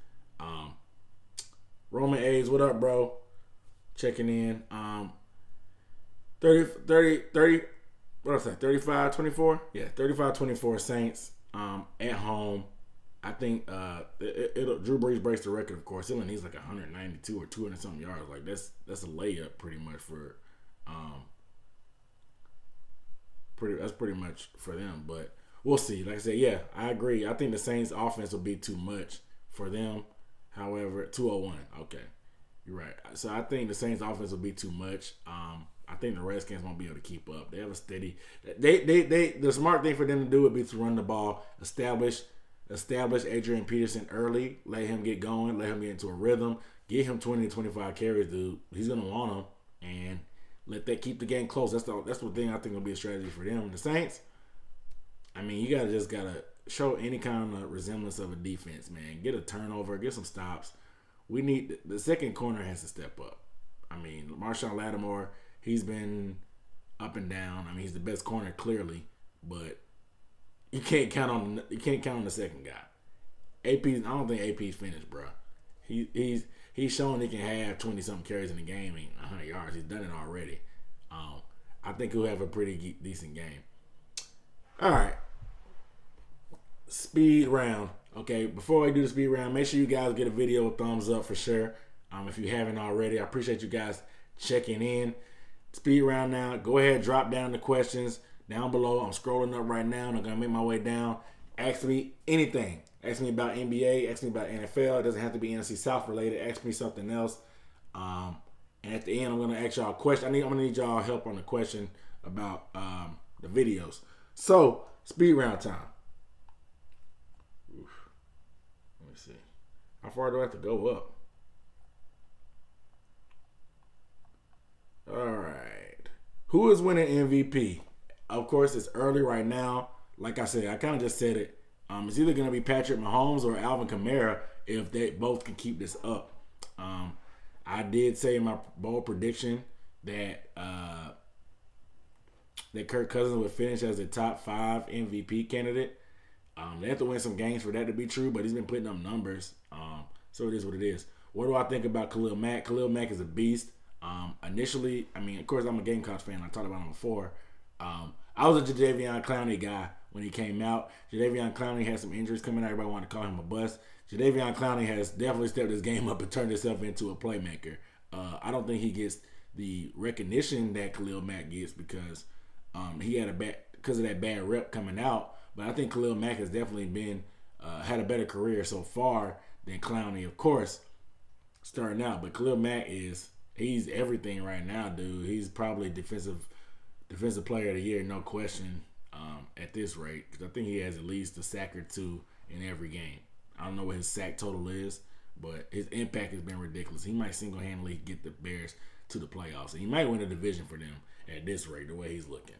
Roman A's, what up, bro? Checking in. 30, what did I say? 35-24? Yeah, 35-24 Saints at home. I think Drew Brees breaks the record, of course. He only needs like 192 or 200 something yards. Like that's a layup pretty much for that's pretty much for them. But we'll see. Like I said, yeah, I agree. I think the Saints offense will be too much for them. However, 201. Okay. You're right. So I think the Saints offense will be too much. I think the Redskins won't be able to keep up. They have a steady. The smart thing for them to do would be to run the ball, establish Adrian Peterson early, let him get going, let him get into a rhythm, get him 20 to 25 carries, dude. He's gonna want them, and let that keep the game close. That's the thing I think will be a strategy for them. The Saints, I mean, you gotta show any kind of resemblance of a defense, man. Get a turnover, get some stops. We need the second corner has to step up. I mean, Marshawn Lattimore, he's been up and down. I mean, he's the best corner clearly, but you can't count on the second guy. I don't think AP's finished, bro. He's shown he can have 20 something carries in the game and 100 yards. He's done it already. I think he'll have a pretty decent game. All right. Speed round. Okay, before I do the speed round, make sure you guys get a video thumbs up for sure. If you haven't already, I appreciate you guys checking in. Speed round now. Go ahead, drop down the questions down below. I'm scrolling up right now, and I'm gonna make my way down. Ask me anything. Ask me about NBA. Ask me about NFL. It doesn't have to be NFC South related. Ask me something else. And at the end, I'm gonna ask y'all a question. I'm gonna need y'all help on the question about the videos. So, speed round time. Oof. Let me see. How far do I have to go up? All right. Who is winning MVP? Of course, it's early right now. Like I said, I kind of just said it. It's either going to be Patrick Mahomes or Alvin Kamara if they both can keep this up. I did say in my bold prediction that Kirk Cousins would finish as a top 5 MVP candidate. They have to win some games for that to be true, but he's been putting up numbers. So it is what it is. What do I think about Khalil Mack? Khalil Mack is a beast. Initially, I mean, of course, I'm a Gamecocks fan. I talked about him before. I was a Jadeveon Clowney guy when he came out. Jadeveon Clowney had some injuries coming out. Everybody wanted to call him a bust. Jadeveon Clowney has definitely stepped his game up and turned himself into a playmaker. I don't think he gets the recognition that Khalil Mack gets because he had because of that bad rep coming out. But I think Khalil Mack has definitely been had a better career so far than Clowney, of course, starting out. But Khalil Mack he's everything right now, dude. He's probably defensive player of the year, no question, at this rate. Because I think he has at least a sack or two in every game. I don't know what his sack total is, but his impact has been ridiculous. He might single-handedly get the Bears to the playoffs. And he might win a division for them at this rate, the way he's looking.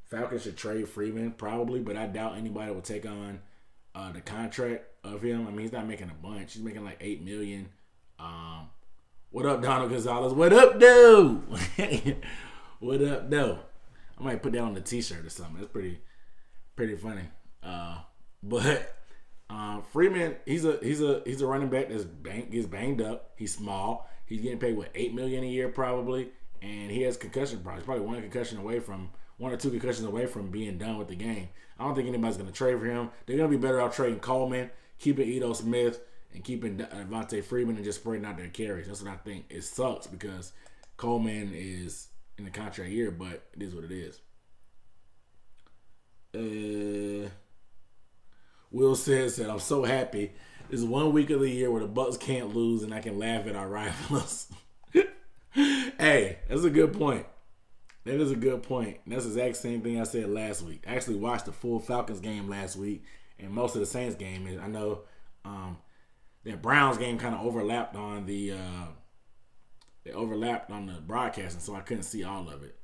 Falcons should trade Freeman, probably, but I doubt anybody will take on the contract of him. I mean, he's not making a bunch. He's making like $8 million. What up, Donald Gonzalez? What up, dude? What up, though? I might put that on the T-shirt or something. That's pretty funny. But Freeman, he's a running back gets banged up. He's small. He's getting paid $8 million a year probably, and he has concussion problems. Probably one or two concussions away from being done with the game. I don't think anybody's going to trade for him. They're going to be better off trading Coleman, keeping Ito Smith, and keeping Devontae Freeman and just spreading out their carries. That's what I think. It sucks because Coleman is in the contract year, but it is what it is. Will says that I'm so happy. This is 1 week of the year where the Bucks can't lose and I can laugh at our rivals. Hey, that's a good point. That is a good point. And that's the exact same thing I said last week. I actually watched the full Falcons game last week and most of the Saints game. I know that Browns game kind of overlapped on the broadcasting, so I couldn't see all of it.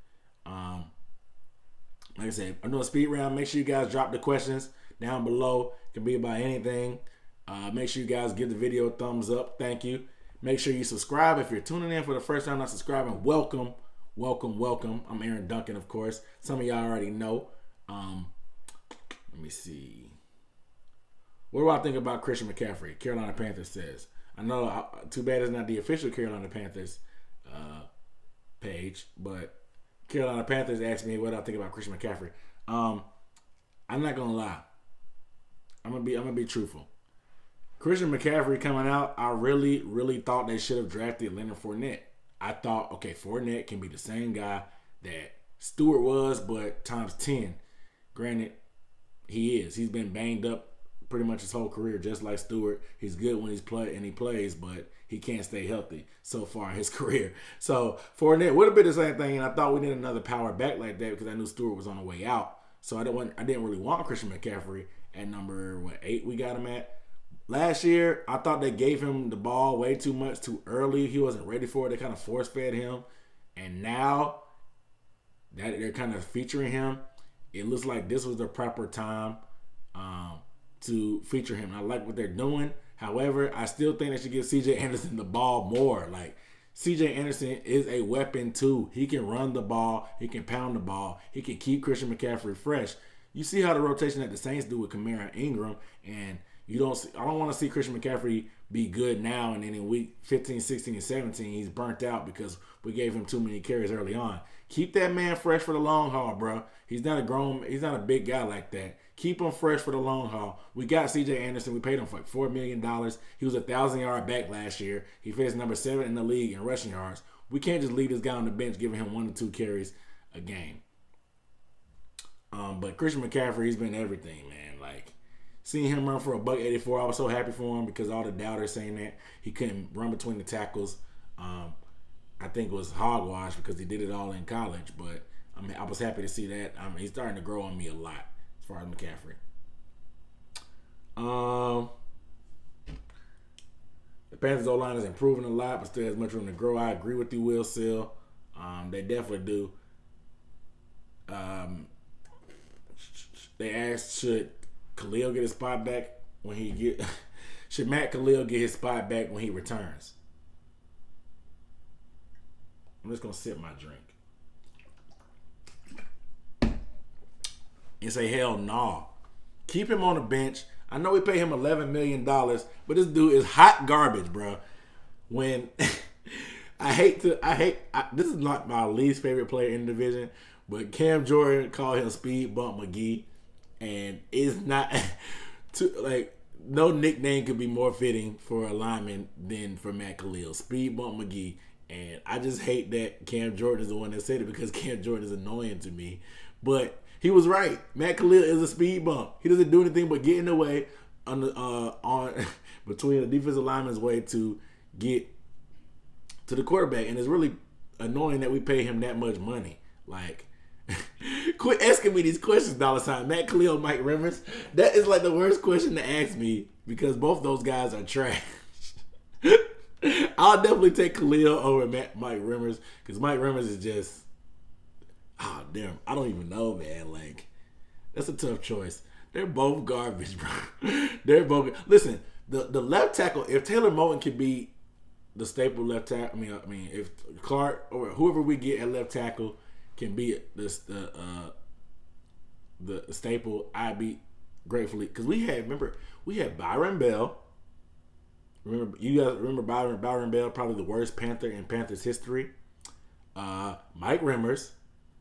Like I said, I'm doing a speed round. Make sure you guys drop the questions down below. It can be about anything. Make sure you guys give the video a thumbs up. Thank you. Make sure you subscribe. If you're tuning in for the first time not subscribing, welcome. I'm Aaron Duncan, of course. Some of y'all already know. Let me see. What do I think about Christian McCaffrey? Carolina Panthers says. I know, too bad it's not the official Carolina Panthers page, but Carolina Panthers asked me what I think about Christian McCaffrey. I'm not gonna lie. I'm gonna be truthful. Christian McCaffrey coming out, I really, really thought they should have drafted Leonard Fournette. I thought, okay, Fournette can be the same guy that Stewart was, but times 10. Granted, he is. He's been banged up pretty much his whole career, just like Stewart. He's good when he plays, but he can't stay healthy so far in his career. So Fournette would have been the same thing, and I thought we needed another power back like that because I knew Stewart was on the way out. So I didn't really want Christian McCaffrey at number 8 we got him at. Last year, I thought they gave him the ball way too much too early. He wasn't ready for it. They kind of force-fed him. And now that they're kind of featuring him, it looks like this was the proper time to feature him. I like what they're doing. However, I still think they should give C.J. Anderson the ball more. Like, C.J. Anderson is a weapon too. He can run the ball. He can pound the ball. He can keep Christian McCaffrey fresh. You see how the rotation that the Saints do with Kamara and Ingram, and I don't want to see Christian McCaffrey be good now and then in week 15, 16, and 17, he's burnt out because we gave him too many carries early on. Keep that man fresh for the long haul, bro. He's not a big guy like that. Keep him fresh for the long haul. We got C.J. Anderson. We paid him for like $4 million. He was a 1,000-yard back last year. He finished number 7 in the league in rushing yards. We can't just leave this guy on the bench giving him 1 or 2 carries a game. But Christian McCaffrey, he's been everything, man. Like, seeing him run for $184, I was so happy for him because all the doubters saying that he couldn't run between the tackles. I think it was hogwash because he did it all in college, but I was happy to see that. He's starting to grow on me a lot as far as McCaffrey. The Panthers O-line is improving a lot, but still has much room to grow. I agree with you, Will Seal. They definitely do. They asked, should Khalil get his spot back when should Matt Khalil get his spot back when he returns? I'm just gonna sip my drink and say hell no. Keep him on the bench. I know we pay him $11 million, but this dude is hot garbage, bro. When this is not my least favorite player in the division, but Cam Jordan called him Speed Bump McGee, and it's not no nickname could be more fitting for a lineman than for Matt Khalil. Speed Bump McGee. And I just hate that Cam Jordan is the one that said it because Cam Jordan is annoying to me. But he was right. Matt Khalil is a speed bump. He doesn't do anything but get in the way on between the defensive lineman's way to get to the quarterback. And it's really annoying that we pay him that much money. Like, quit asking me these questions all the time. Matt Khalil, Mike Remmers. That is like the worst question to ask me because both those guys are trash. I'll definitely take Khalil over Mike Remmers because Mike Remmers is just, damn, I don't even know, man. Like, that's a tough choice. They're both garbage, bro. They're both. Listen, the left tackle. If Taylor Moton could be the staple left tackle, I mean, if Clark or whoever we get at left tackle can be the staple, I'd be gratefully because we had Byron Bell. Remember, you guys remember Byron Bell, probably the worst Panther in Panthers history. Mike Remmers,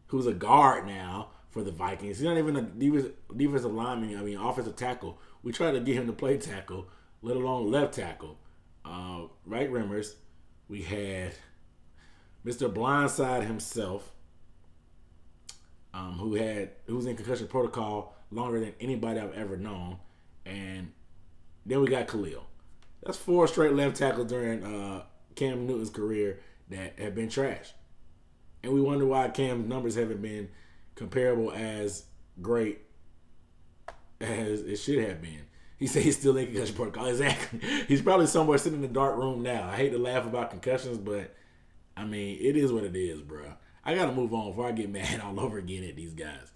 who's a guard now for the Vikings. He's not even a defensive lineman. I mean, offensive tackle. We tried to get him to play tackle, let alone left tackle. Mike Remmers. We had Mr. Blindside himself, who was in concussion protocol longer than anybody I've ever known, and then we got Khalil. That's 4 straight left tackles during Cam Newton's career that have been trash. And we wonder why Cam's numbers haven't been comparable as great as it should have been. He said he's still in concussion protocol. Exactly. He's probably somewhere sitting in the dark room now. I hate to laugh about concussions, but, I mean, it is what it is, bro. I got to move on before I get mad all over again at these guys.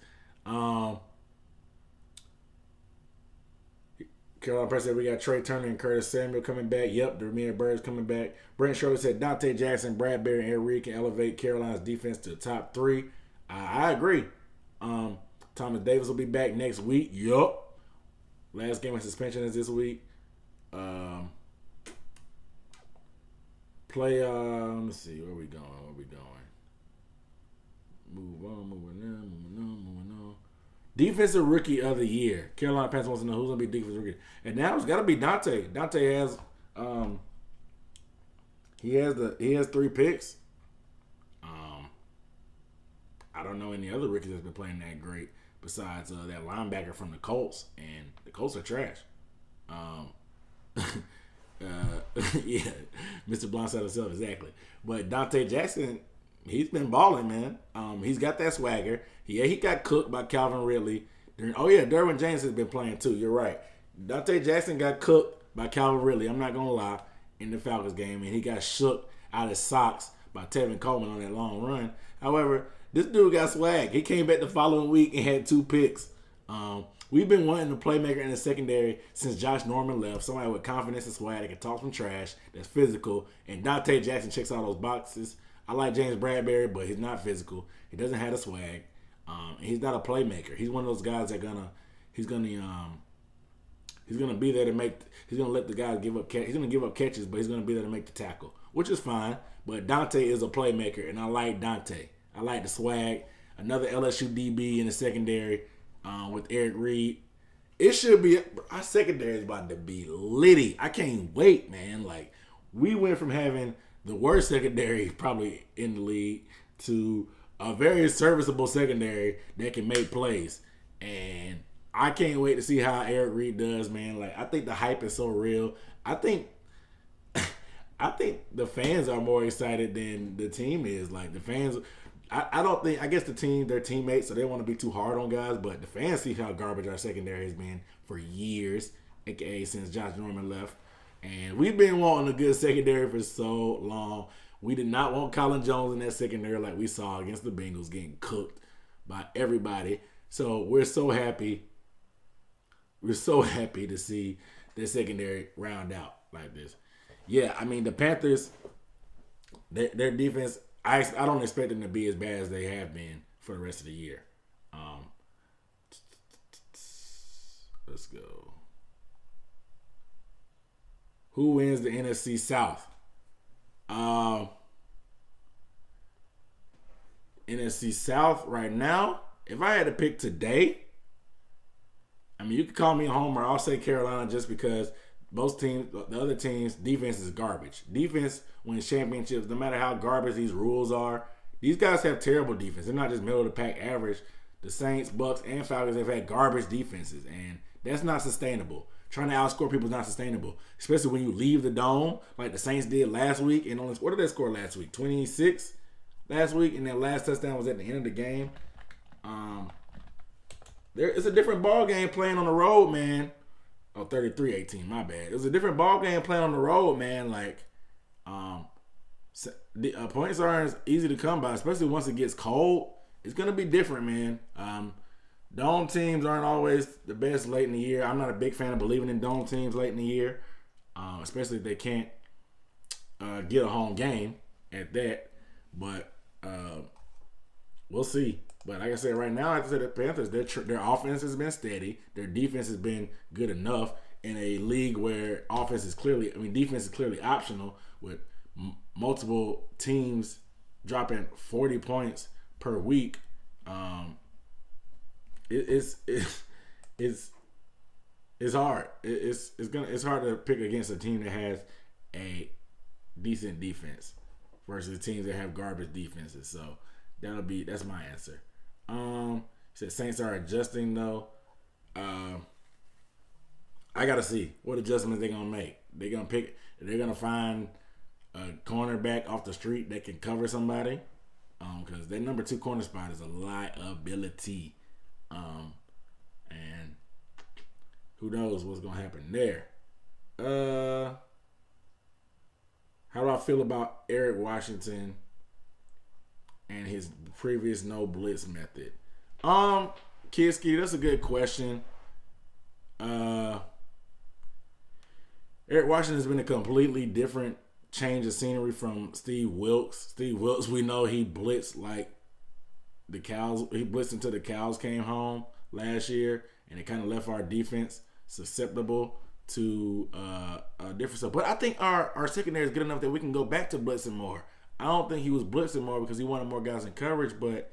Carolina Press said we got Trey Turner and Curtis Samuel coming back. Yep, Damiere Byrd's coming back. Brent Schroeder said Dante Jackson, Bradbury, and Ed Reed can elevate Carolina's defense to the top 3. I agree. Thomas Davis will be back next week. Yup. Last game of suspension is this week. Let me see. Where we going? Moving on. Defensive Rookie of the Year. Carolina Panthers wants to know who's going to be Defensive Rookie. And now it's got to be Dante. Dante has he has 3 picks. I don't know any other rookies that's been playing that great besides that linebacker from the Colts, and the Colts are trash. Yeah, Mr. Blindside himself, exactly. But Dante Jackson, he's been balling, man. He's got that swagger. He got cooked by Calvin Ridley. Derwin James has been playing too. You're right. Dante Jackson got cooked by Calvin Ridley. I'm not gonna lie, in the Falcons game, and he got shook out of his socks by Tevin Coleman on that long run. However, this dude got swag. He came back the following week and had 2 picks. We've been wanting a playmaker in the secondary since Josh Norman left. Somebody with confidence and swag that can talk some trash, that's physical. And Dante Jackson checks all those boxes. I like James Bradbury, but he's not physical. He doesn't have the swag. He's not a playmaker. He's one of those guys that he's gonna be there to make. He's gonna let the guys give up. He's gonna give up catches, but he's gonna be there to make the tackle, which is fine. But Dante is a playmaker, and I like Dante. I like the swag. Another LSU DB in the secondary with Eric Reed. It should be, our secondary is about to be litty. I can't wait, man. Like, we went from having the worst secondary probably in the league to a very serviceable secondary that can make plays. And I can't wait to see how Eric Reed does, man. Like, I think the hype is so real. I think the fans are more excited than the team is. Like, the fans, I guess the team, their teammates, so they don't want to be too hard on guys, but the fans see how garbage our secondary has been for years, aka since Josh Norman left. And we've been wanting a good secondary for so long. We did not want Colin Jones in that secondary like we saw against the Bengals, getting cooked by everybody. So we're so happy. We're so happy to see their secondary round out like this. Yeah, I mean, the Panthers, their defense, I don't expect them to be as bad as they have been for the rest of the year. Let's go. Who wins the NFC South? NFC South right now, if I had to pick today, I mean, you could call me a homer. I'll say Carolina just because most teams, the other teams' defense is garbage. Defense wins championships, no matter how garbage these rules are. These guys have terrible defense. They're not just middle of the pack average. The Saints, Bucks, and Falcons have had garbage defenses, and that's not sustainable. Trying to outscore people is not sustainable, especially when you leave the dome like the Saints did last week. And only, what did they score last week? 26 last week, and their last touchdown was at the end of the game. It's a different ball game playing on the road, man. Oh, 33-18, my bad. It was a different ball game playing on the road, man. Like, points aren't easy to come by, especially once it gets cold. It's going to be different, man. Dome teams aren't always the best late in the year. I'm not a big fan of believing in dome teams late in the year, especially if they can't get a home game at that. But we'll see. But like I said, right now, like I said, the Panthers, their offense has been steady. Their defense has been good enough in a league where defense is clearly optional with multiple teams dropping 40 points per week. It's hard. It's hard to pick against a team that has a decent defense versus teams that have garbage defenses. So that's my answer. Said Saints are adjusting though. I gotta see what adjustments they're gonna make. They're gonna find a cornerback off the street that can cover somebody. Because their number 2 corner spot is a liability. And who knows what's gonna happen there. How do I feel about Eric Washington and his previous no blitz method? Kiski, that's a good question. Eric Washington has been a completely different change of scenery from Steve Wilks. Steve Wilks, we know he blitzed like the cows. He blitzed until the cows came home last year, and it kind of left our defense susceptible to different stuff. But I think our secondary is good enough that we can go back to blitzing more. I don't think he was blitzing more because he wanted more guys in coverage, but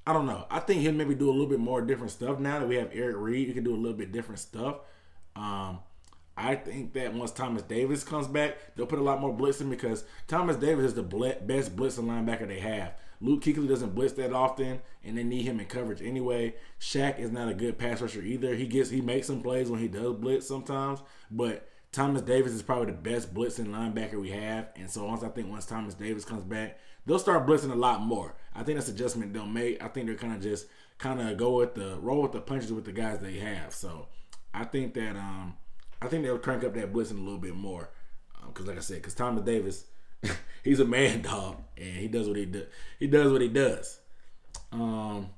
I don't know. I think he'll maybe do a little bit more different stuff now that we have Eric Reed. He can do a little bit different stuff. I think that once Thomas Davis comes back, they'll put a lot more blitzing because Thomas Davis is the best blitzing linebacker they have. Luke Kuechly doesn't blitz that often, and they need him in coverage anyway. Shaq is not a good pass rusher either. He makes some plays when he does blitz sometimes, but Thomas Davis is probably the best blitzing linebacker we have. And so once Thomas Davis comes back, they'll start blitzing a lot more. I think that's an adjustment they'll make. I think they're roll with the punches with the guys they have. So I think that I think they'll crank up that blitzing a little bit more. Because like I said, because Thomas Davis, he's a man dog, and he does what he does. He does what he does. Donna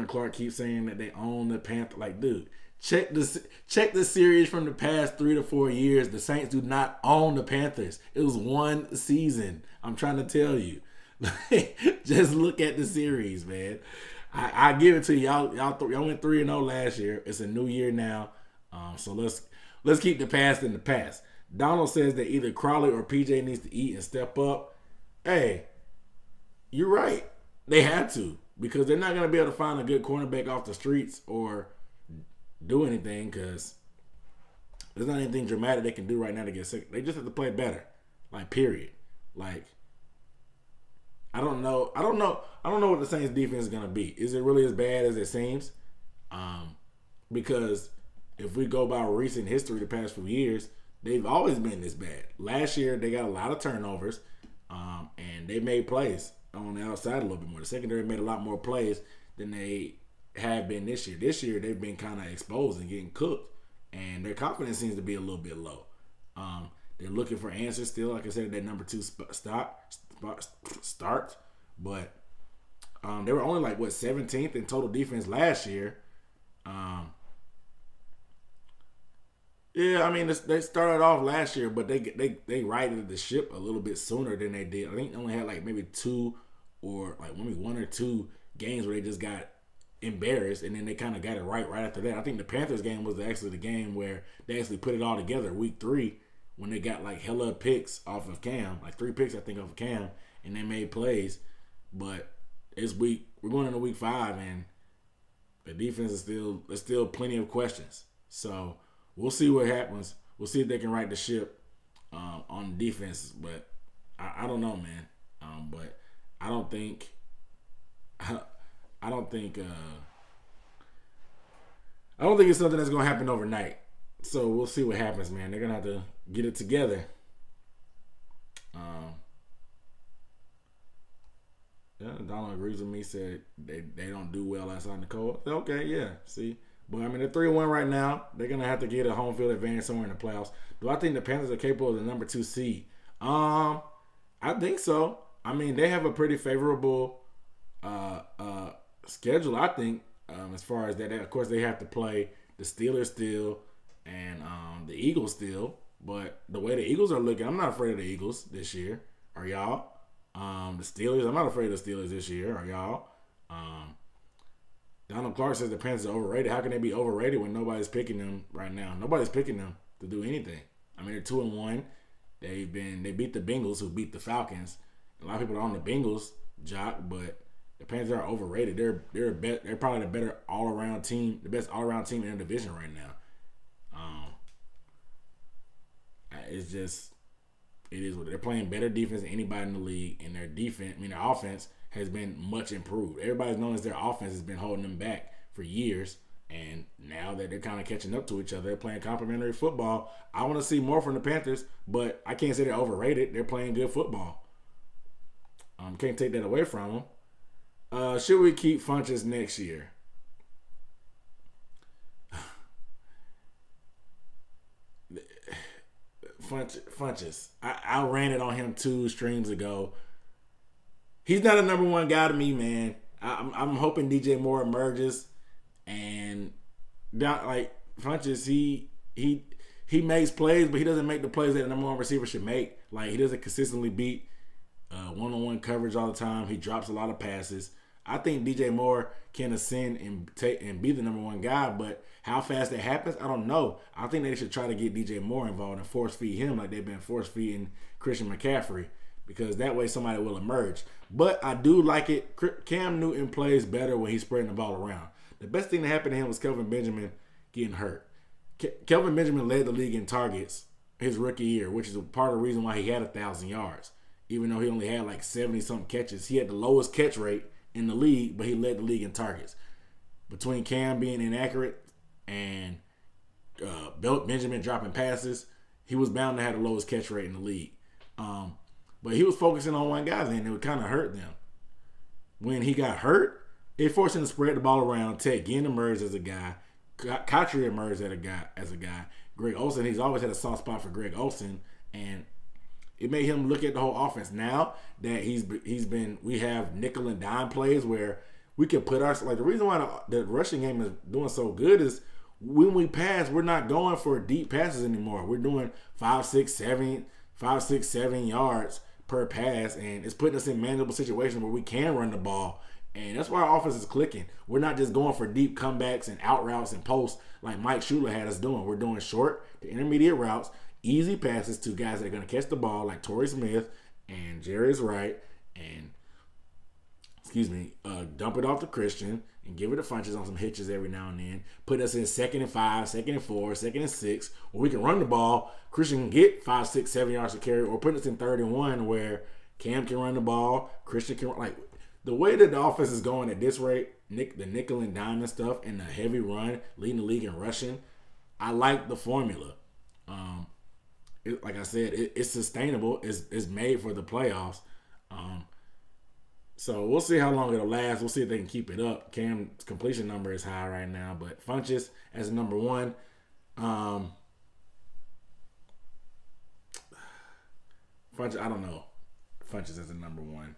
Clark keeps saying that they own the Panther. Like, dude, check the series from the past 3 to 4 years. The Saints do not own the Panthers. It was one season. I'm trying to tell you. Just look at the series, man. I give it to you. Y'all went 3-0 last year. It's a new year now. So let's keep the past in the past. Donald says that either Crawley or PJ needs to eat and step up. Hey, you're right. They have to, because they're not going to be able to find a good cornerback off the streets or do anything, because there's not anything dramatic they can do right now to get sick. They just have to play better. Like, period. Like, I don't know what the Saints defense is going to be. Is it really as bad as it seems? Because if we go by recent history the past few years, they've always been this bad. Last year, they got a lot of turnovers, and they made plays on the outside a little bit more. The secondary made a lot more plays than they have been this year. This year, they've been kind of exposed and getting cooked, and their confidence seems to be a little bit low. They're looking for answers still, like I said, that number 2 start, but they were only 17th in total defense last year. Yeah, I mean, they started off last year, but they righted the ship a little bit sooner than they did. I think they only had maybe 2 or maybe 1 or 2 games where they just got embarrassed, and then they kind of got it right after that. I think the Panthers game was actually the game where they actually put it all together, week 3, when they got hella picks off of Cam, 3 picks I think off of Cam, and they made plays. But we're going into week 5, and the defense is still plenty of questions. So we'll see what happens. We'll see if they can right the ship on defense. But I don't know, man. But I don't think it's something that's gonna happen overnight. So we'll see what happens, man. They're gonna have to get it together. Yeah, Donald agrees with me. Said they don't do well outside the cold. Okay, yeah. See. But, I mean, they're 3-1 right now. They're going to have to get a home field advantage somewhere in the playoffs. Do I think the Panthers are capable of the number 2 seed? I think so. I mean, they have a pretty favorable schedule, I think, as far as that. Of course, they have to play the Steelers still and the Eagles still. But the way the Eagles are looking, I'm not afraid of the Eagles this year. Are y'all? The Steelers, I'm not afraid of the Steelers this year, are y'all? Um, Donald Clark says the Panthers are overrated. How can they be overrated when nobody's picking them right now? Nobody's picking them to do anything. I mean, they're 2-1. They beat the Bengals, who beat the Falcons. A lot of people are on the Bengals, Jock, but the Panthers are overrated. They're probably the better all around team, the best all around team in the division right now. It's just it is what they're playing better defense than anybody in the league, and their defense, I mean their offense has been much improved. Everybody's known as their offense has been holding them back for years, and now that they're kind of catching up to each other, they're playing complementary football. I want to see more from the Panthers, but I can't say they're overrated. They're playing good football. Can't take that away from them. Should we keep Funchess next year? Funchess. I ran it on him 2 streams ago. He's not a number one guy to me, man. I'm hoping DJ Moore emerges, and like Funchess, he makes plays, but he doesn't make the plays that a number one receiver should make. Like he doesn't consistently beat one-on-one coverage all the time. He drops a lot of passes. I think DJ Moore can ascend and be the number one guy, but how fast that happens, I don't know. I think they should try to get DJ Moore involved and force feed him like they've been force feeding Christian McCaffrey, because that way somebody will emerge. But I do like it. Cam Newton plays better when he's spreading the ball around. The best thing that happened to him was Kelvin Benjamin getting hurt. Kelvin Benjamin led the league in targets his rookie year, which is a part of the reason why he had 1,000 yards. Even though he only had like 70-something catches, he had the lowest catch rate in the league, but he led the league in targets. Between Cam being inaccurate and Benjamin dropping passes, he was bound to have the lowest catch rate in the league. But he was focusing on one guy then. It would kind of hurt them. When he got hurt, it forced him to spread the ball around. Ted Ginn emerged as a guy. Kotri emerged as a guy. Greg Olsen, he's always had a soft spot for Greg Olsen, and it made him look at the whole offense. Now that we have nickel and dime plays where we can put the reason why the rushing game is doing so good is when we pass, we're not going for deep passes anymore. We're doing 5, 6, 7 yards per pass, and it's putting us in manageable situations where we can run the ball. And that's why our offense is clicking. We're not just going for deep comebacks and out routes and posts like Mike Shula had us doing. We're doing short to intermediate routes, easy passes to guys that are going to catch the ball like Torrey Smith and Jarius Wright and dump it off to Christian and give it to Funchess on some hitches every now and then. Put us in 2nd and 5, 2nd and 4, 2nd and 6, where we can run the ball. Christian can get 5, 6, 7 yards to carry, or put us in 3rd and 1 where Cam can run the ball, Christian can run. Like the way that the offense is going at this rate, the nickel and dime and stuff, and the heavy run, leading the league in rushing, I like the formula. Like I said, it's sustainable. It's made for the playoffs. So we'll see how long it'll last. We'll see if they can keep it up. Cam's completion number is high right now, but Funchess as number one. Funchess, I don't know. Funchess as a number one.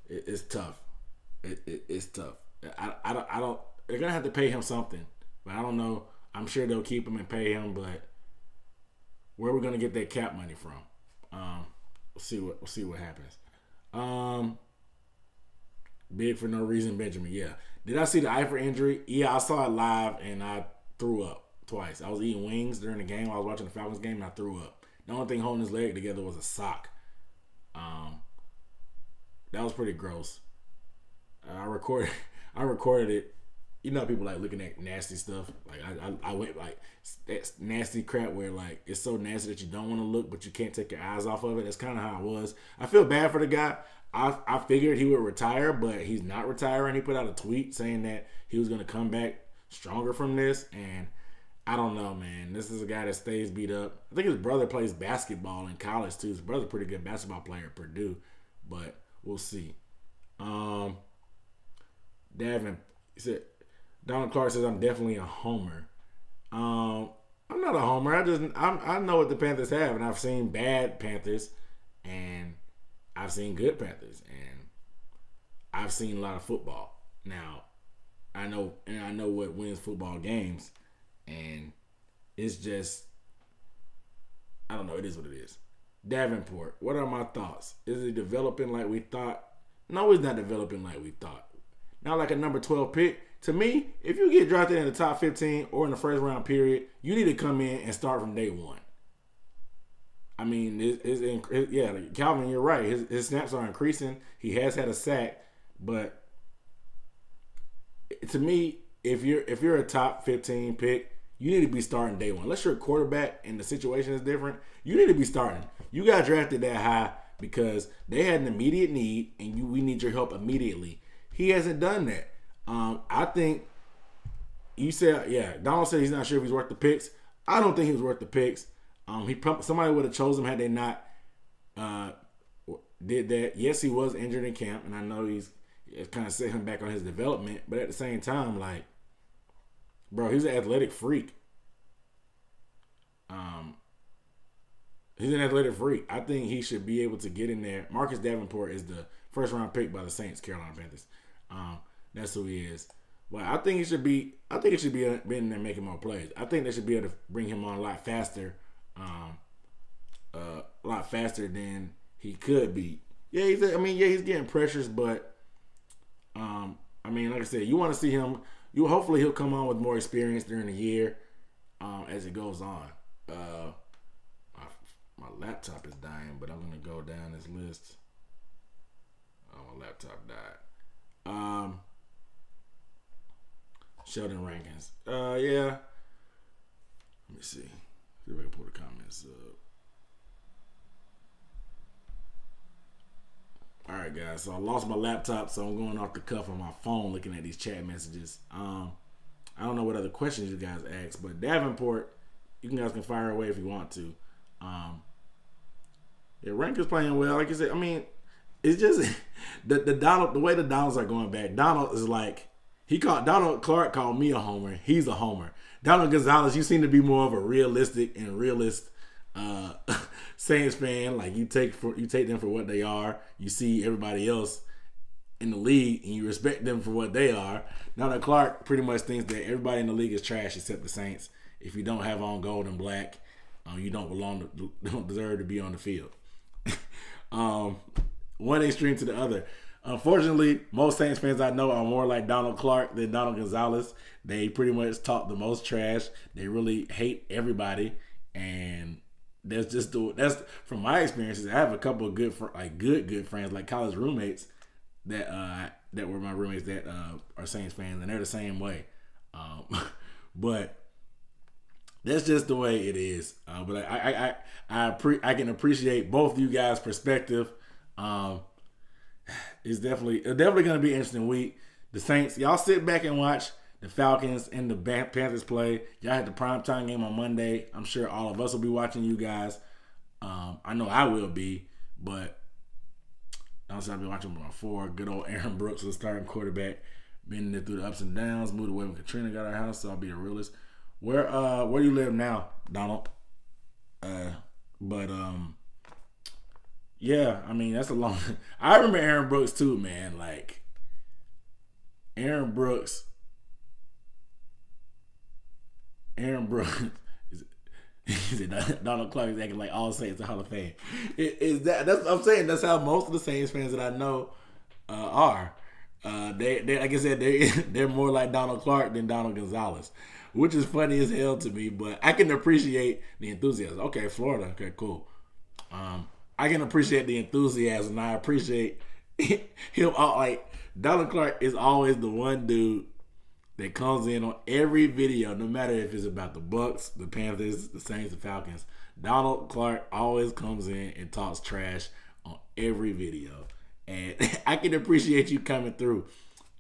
It's tough. It's tough. I don't. They're gonna have to pay him something, but I don't know. I'm sure they'll keep him and pay him, but where are we gonna get that cap money from? We'll see what happens. Big for no reason, Benjamin. Yeah. Did I see the Eifert injury? Yeah, I saw it live and I threw up twice. I was eating wings during the game. I was watching the Falcons game and I threw up. The only thing holding his leg together was a sock. That was pretty gross. I recorded it. You know, people like looking at nasty stuff. Like I went like that's nasty crap where like it's so nasty that you don't want to look, but you can't take your eyes off of it. That's kind of how it was. I feel bad for the guy. I figured he would retire, but he's not retiring. He put out a tweet saying that he was going to come back stronger from this, and I don't know, man. This is a guy that stays beat up. I think his brother plays basketball in college too. His brother's a pretty good basketball player at Purdue, but we'll see. Davin said, Donald Clark says, I'm definitely a homer. I'm not a homer. I know what the Panthers have, and I've seen bad Panthers, and I've seen good Panthers, and I've seen a lot of football. Now, I know what wins football games, and it's just, I don't know, it is what it is. Davenport. What are my thoughts? Is he developing like we thought? No, he's not developing like we thought. Not like a number 12 pick. To me, if you get drafted in the top 15 or in the first round period, you need to come in and start from day one. I mean, yeah, Calvin, you're right. His snaps are increasing. He has had a sack, but to me, if you're a top 15 pick, you need to be starting day one. Unless you're a quarterback and the situation is different, you need to be starting. You got drafted that high because they had an immediate need, and we need your help immediately. He hasn't done that. I think you said, Donald said he's not sure if he's worth the picks. I don't think he was worth the picks. Somebody would have chosen him had they not did that. Yes, he was injured in camp, and I know it's kind of set him back on his development. But at the same time, like, bro, he's an athletic freak. He's an athletic freak. I think he should be able to get in there. Marcus Davenport is the first round pick by the Saints, Carolina Panthers. That's who he is. But I think he should be. I think it should be in there making more plays. I think they should be able to bring him on a lot faster. A lot faster than he could be. Yeah, he's getting pressures, but like I said, you want to see him. Hopefully he'll come on with more experience during the year as it goes on. My laptop is dying, but I'm gonna go down this list. Oh, my laptop died. Sheldon Rankins. Yeah. Let me see. See if I can pull the comments up. All right, guys. So I lost my laptop, so I'm going off the cuff on my phone looking at these chat messages. I don't know what other questions you guys asked, but Davenport, you guys can fire away if you want to. Rank is playing well. Like I said, it's just the way the Donalds are going back. Donald is like Donald Clark called me a homer. He's a homer. Donald Gonzalez, you seem to be more of a realistic and realist Saints fan. Like you take them for what they are. You see everybody else in the league and you respect them for what they are. Donald Clark pretty much thinks that everybody in the league is trash except the Saints. If you don't have on gold and black, you don't deserve to be on the field. One extreme to the other. Unfortunately, most Saints fans I know are more like Donald Clark than Donald Gonzalez. They pretty much talk the most trash. They really hate everybody, and that's from my experiences. I have a couple of good friends, like college roommates that were my roommates that are Saints fans, and they're the same way. But that's just the way it is. But I can appreciate both you guys' perspective. It's definitely going to be an interesting week. The Saints, y'all sit back and watch the Falcons and the Panthers play. Y'all had the primetime game on Monday. I'm sure all of us will be watching you guys. I know I will be, but also I'll be watching them before. Good old Aaron Brooks was starting quarterback. Been there through the ups and downs. Moved away when Katrina got our house, so I'll be a realist. Where do you live now, Donald? Yeah, that's a long. I remember Aaron Brooks too, man. Like Aaron Brooks. Donald Clark is acting like all Saints are Hall of Fame. I'm saying that's how most of the Saints fans that I know are. They like I said, they're more like Donald Clark than Donald Gonzalez, which is funny as hell to me. But I can appreciate the enthusiasm. Okay, Florida. Okay, cool. I can appreciate the enthusiasm. And I appreciate him. Like Donald Clark is always the one dude that comes in on every video, no matter if it's about the Bucks, the Panthers, the Saints, the Falcons. Donald Clark always comes in and talks trash on every video. And I can appreciate you coming through.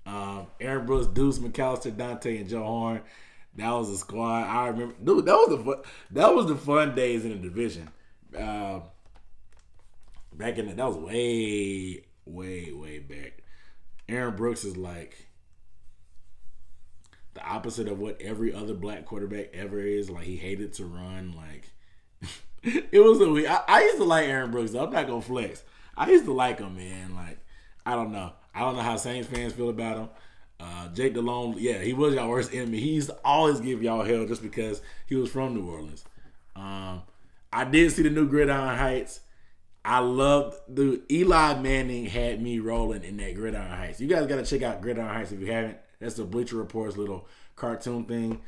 Aaron Brooks, Deuce McAllister, Dante, and Joe Horn. That was a squad. I remember, dude. That was the fun days in the division. Back in that was way, way, way back. Aaron Brooks is like the opposite of what every other black quarterback ever is. Like he hated to run. Like it was a week. I used to like Aaron Brooks. Though. I'm not gonna flex. I used to like him, man. Like I don't know how Saints fans feel about him. Jake Delhomme, yeah, he was y'all worst enemy. He used to always give y'all hell just because he was from New Orleans. I did see the new Gridiron Heights. I love Eli Manning had me rolling in that Gridiron Heights. You guys got to check out Gridiron Heights if you haven't. That's the Bleacher Report's little cartoon thing.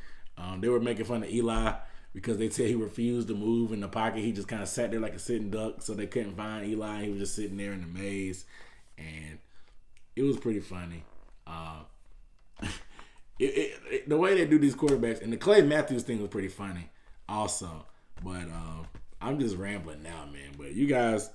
They were making fun of Eli because they said he refused to move in the pocket. He just kind of sat there like a sitting duck, so they couldn't find Eli. He was just sitting there in the maze, and it was pretty funny. The way they do these quarterbacks, and the Clay Matthews thing was pretty funny also. But I'm just rambling now, man. But you guys,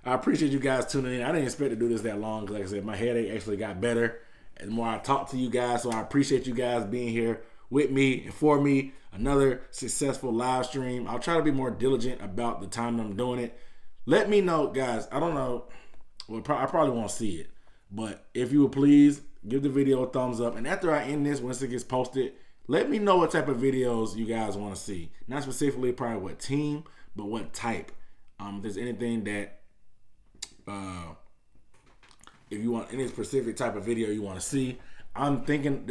I appreciate you guys tuning in. I didn't expect to do this that long. Like I said, my headache actually got better the more I talk to you guys. So I appreciate you guys being here with me and for me. Another successful live stream. I'll try to be more diligent about the time I'm doing it. Let me know, guys. I don't know. Well, I probably won't see it. But if you would please, give the video a thumbs up. And after I end this, once it gets posted, let me know what type of videos you guys want to see. Not specifically probably what team, but what type. If there's anything that, if you want any specific type of video you want to see, I'm thinking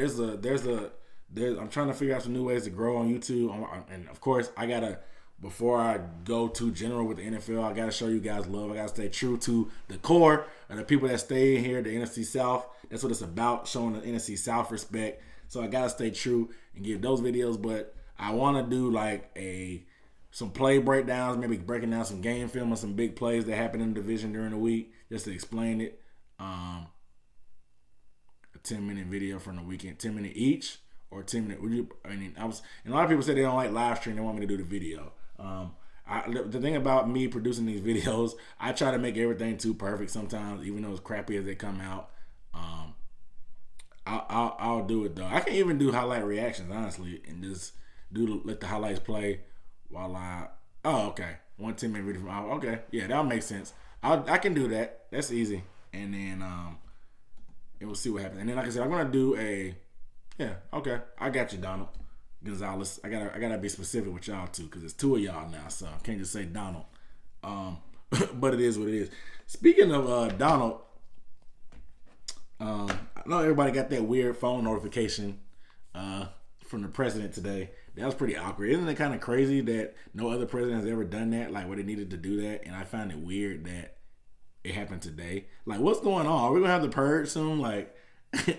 I'm trying to figure out some new ways to grow on YouTube. And of course, before I go too general with the NFL, I got to show you guys love. I got to stay true to the core of the people that stay in here, the NFC South. That's what it's about, showing the NFC South respect. So I got to stay true and give those videos. But I want to do like some play breakdowns, maybe breaking down some game film or some big plays that happen in the division during the week, just to explain it. A 10-minute video from the weekend, 10-minute each or 10-minute. And a lot of people say they don't like live stream. They want me to do the video. The thing about me producing these videos, I try to make everything too perfect sometimes, even though as crappy as they come out. I'll do it though. I can even do highlight reactions, honestly, and just let the highlights play while okay. 1 10-minute video from okay. Yeah, that'll make sense. I can do that. That's easy. And then and we'll see what happens. And then like I said, I'm gonna do okay. I got you, Donald Gonzalez. I gotta be specific with y'all too, because it's 2 of y'all now, so I can't just say Donald. But it is what it is. Speaking of Donald, I know everybody got that weird phone notification from the president today. That was pretty awkward. Isn't it kind of crazy that no other president has ever done that? Like, where they needed to do that, and I find it weird that it happened today. Like, what's going on? Are we gonna have the purge soon? Like,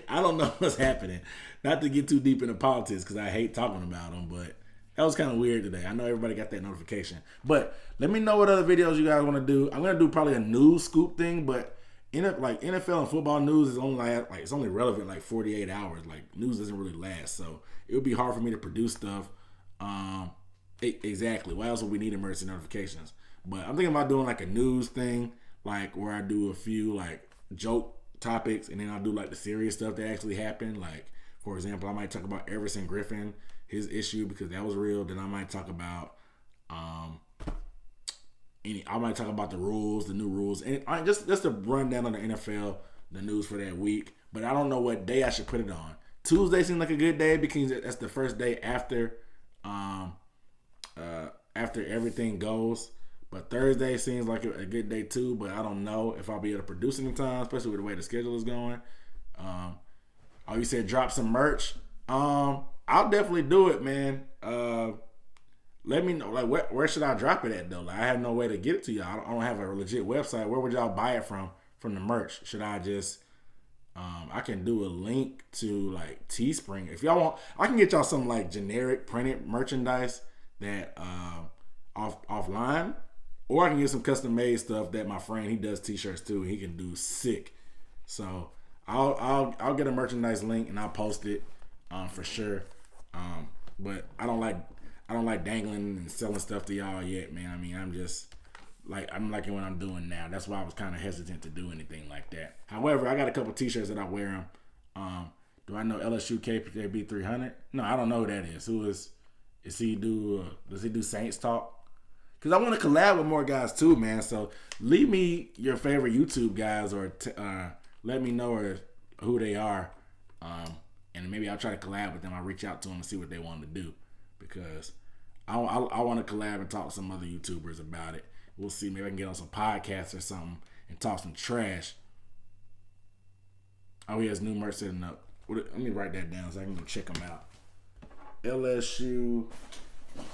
I don't know what's happening. Not to get too deep into politics, because I hate talking about them, but that was kind of weird today. I know everybody got that notification, but let me know what other videos you guys want to do. I'm gonna do probably a news scoop thing, but like NFL and football news is only like it's only relevant like 48 hours. Like, news doesn't really last, so it would be hard for me to produce stuff. Exactly. Why else would we need emergency notifications? But I'm thinking about doing like a news thing, like where I do a few like joke topics, and then I'll do like the serious stuff that actually happened. Like, for example, I might talk about Everson Griffin, his issue, because that was real. Then I might talk about I might talk about the rules, the new rules, and just a rundown on the NFL, the news for that week. But I don't know what day I should put it on. Tuesday seems like a good day because that's the first day after everything goes. But Thursday seems like a good day too. But I don't know if I'll be able to produce any time, especially with the way the schedule is going. You said drop some merch. I'll definitely do it, man. Let me know, like, where should I drop it at, though? Like, I have no way to get it to y'all. I don't have a legit website. Where would y'all buy it from the merch? Should I just, I can do a link to, like, Teespring. If y'all want, I can get y'all some, like, generic printed merchandise that, offline. Or I can get some custom-made stuff that my friend, he does t-shirts, too. He can do sick. So, I'll get a merchandise link, and I'll post it, for sure. But I don't like dangling and selling stuff to y'all yet, man. I mean, I'm liking what I'm doing now. That's why I was kind of hesitant to do anything like that. However, I got a couple t-shirts that I wear them. Do I know LSU KPB 300? No, I don't know who that is. Does he do Saints Talk? Because I want to collab with more guys too, man. So leave me your favorite YouTube guys, or let me know who they are. And maybe I'll try to collab with them. I'll reach out to them and see what they want to do. Because I want to collab and talk to some other YouTubers about it. We'll see. Maybe I can get on some podcasts or something and talk some trash. Oh, he has new merch setting up. Let me write that down so I can go check them out. LSU.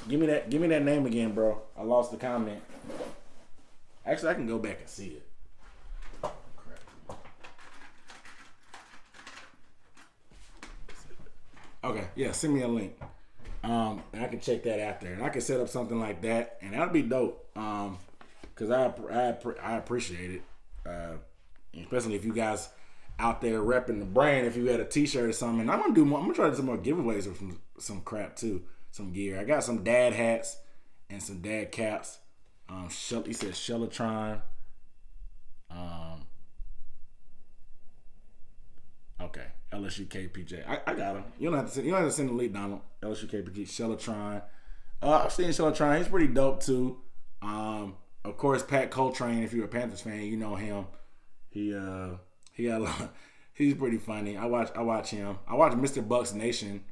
Give me that name again, bro. I lost the comment. Actually, I can go back and see it. Okay, yeah, send me a link. And I can check that out there, and I can set up something like that, and that'd be dope. Cause I appreciate it, especially if you guys out there repping the brand. If you had a T-shirt or something, and I'm gonna do more. I'm gonna try to do some more giveaways or some crap too, some gear. I got some dad hats and some dad caps. He said Shellatron. Okay, LSU KPJ. I got him. You don't have to send the lead, Donald. LSU KPJ, Shellatron. I've seen Shellatron. He's pretty dope too. Of course, Pat Coltrane. If you're a Panthers fan, you know him. He got a lot. He's pretty funny. I watch him. I watch Mr. Bucks Nation.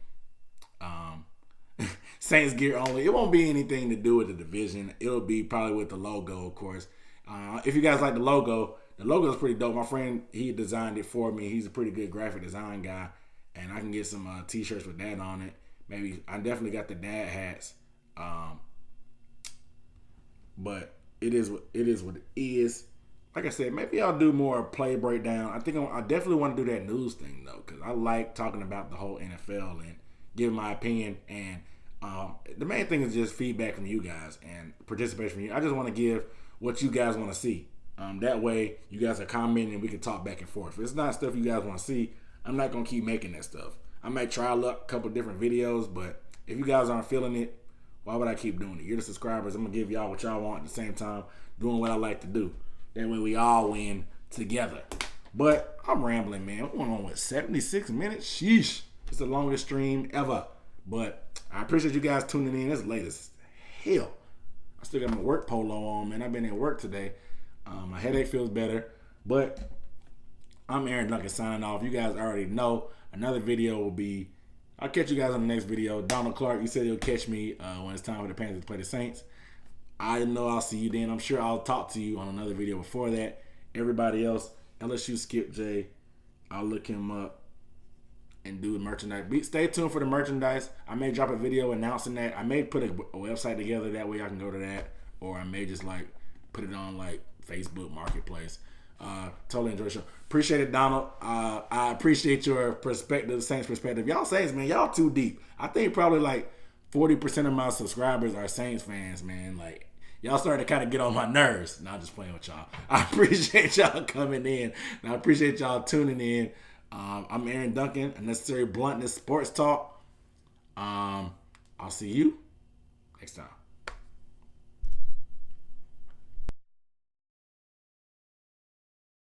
Saints gear only. It won't be anything to do with the division. It'll be probably with the logo, of course. If you guys like the logo is pretty dope. My friend, he designed it for me. He's a pretty good graphic design guy, and I can get some T-shirts with that on it. Maybe I definitely got the dad hats. But it is what it is. Like I said, maybe I'll do more play breakdown. I think I definitely want to do that news thing though, because I like talking about the whole NFL and giving my opinion. And the main thing is just feedback from you guys and participation from you. I just want to give what you guys want to see. That way, you guys are commenting and we can talk back and forth. If it's not stuff you guys want to see, I'm not gonna keep making that stuff. I might try a couple different videos, but if you guys aren't feeling it, why would I keep doing it? You're the subscribers. I'm gonna give y'all what y'all want at the same time, doing what I like to do. That way we all win together. But I'm rambling, man. I'm going on with 76 minutes. Sheesh. It's the longest stream ever. But I appreciate you guys tuning in. It's late as hell. I still got my work polo on, man. I've been at work today. My headache feels better. But I'm Aaron Duncan signing off. You guys already know another video will be. I'll catch you guys on the next video. Donald Clark, you said you'll catch me when it's time for the Panthers to play the Saints. I know I'll see you then. I'm sure I'll talk to you on another video before that. Everybody else, LSU Skip J, I'll look him up and do the merchandise. Stay tuned for the merchandise. I may drop a video announcing that. I may put a website together. That way I can go to that. Or I may just put it on Facebook Marketplace. Totally enjoy the show. Appreciate it, Donald. I appreciate your perspective, Saints perspective. Y'all Saints, man, y'all too deep. I think probably 40% of my subscribers are Saints fans, man. Y'all starting to kind of get on my nerves. Not just playing with y'all. I appreciate y'all coming in. And I appreciate y'all tuning in. I'm Aaron Duncan, Unnecessary Bluntness Sports Talk. I'll see you next time.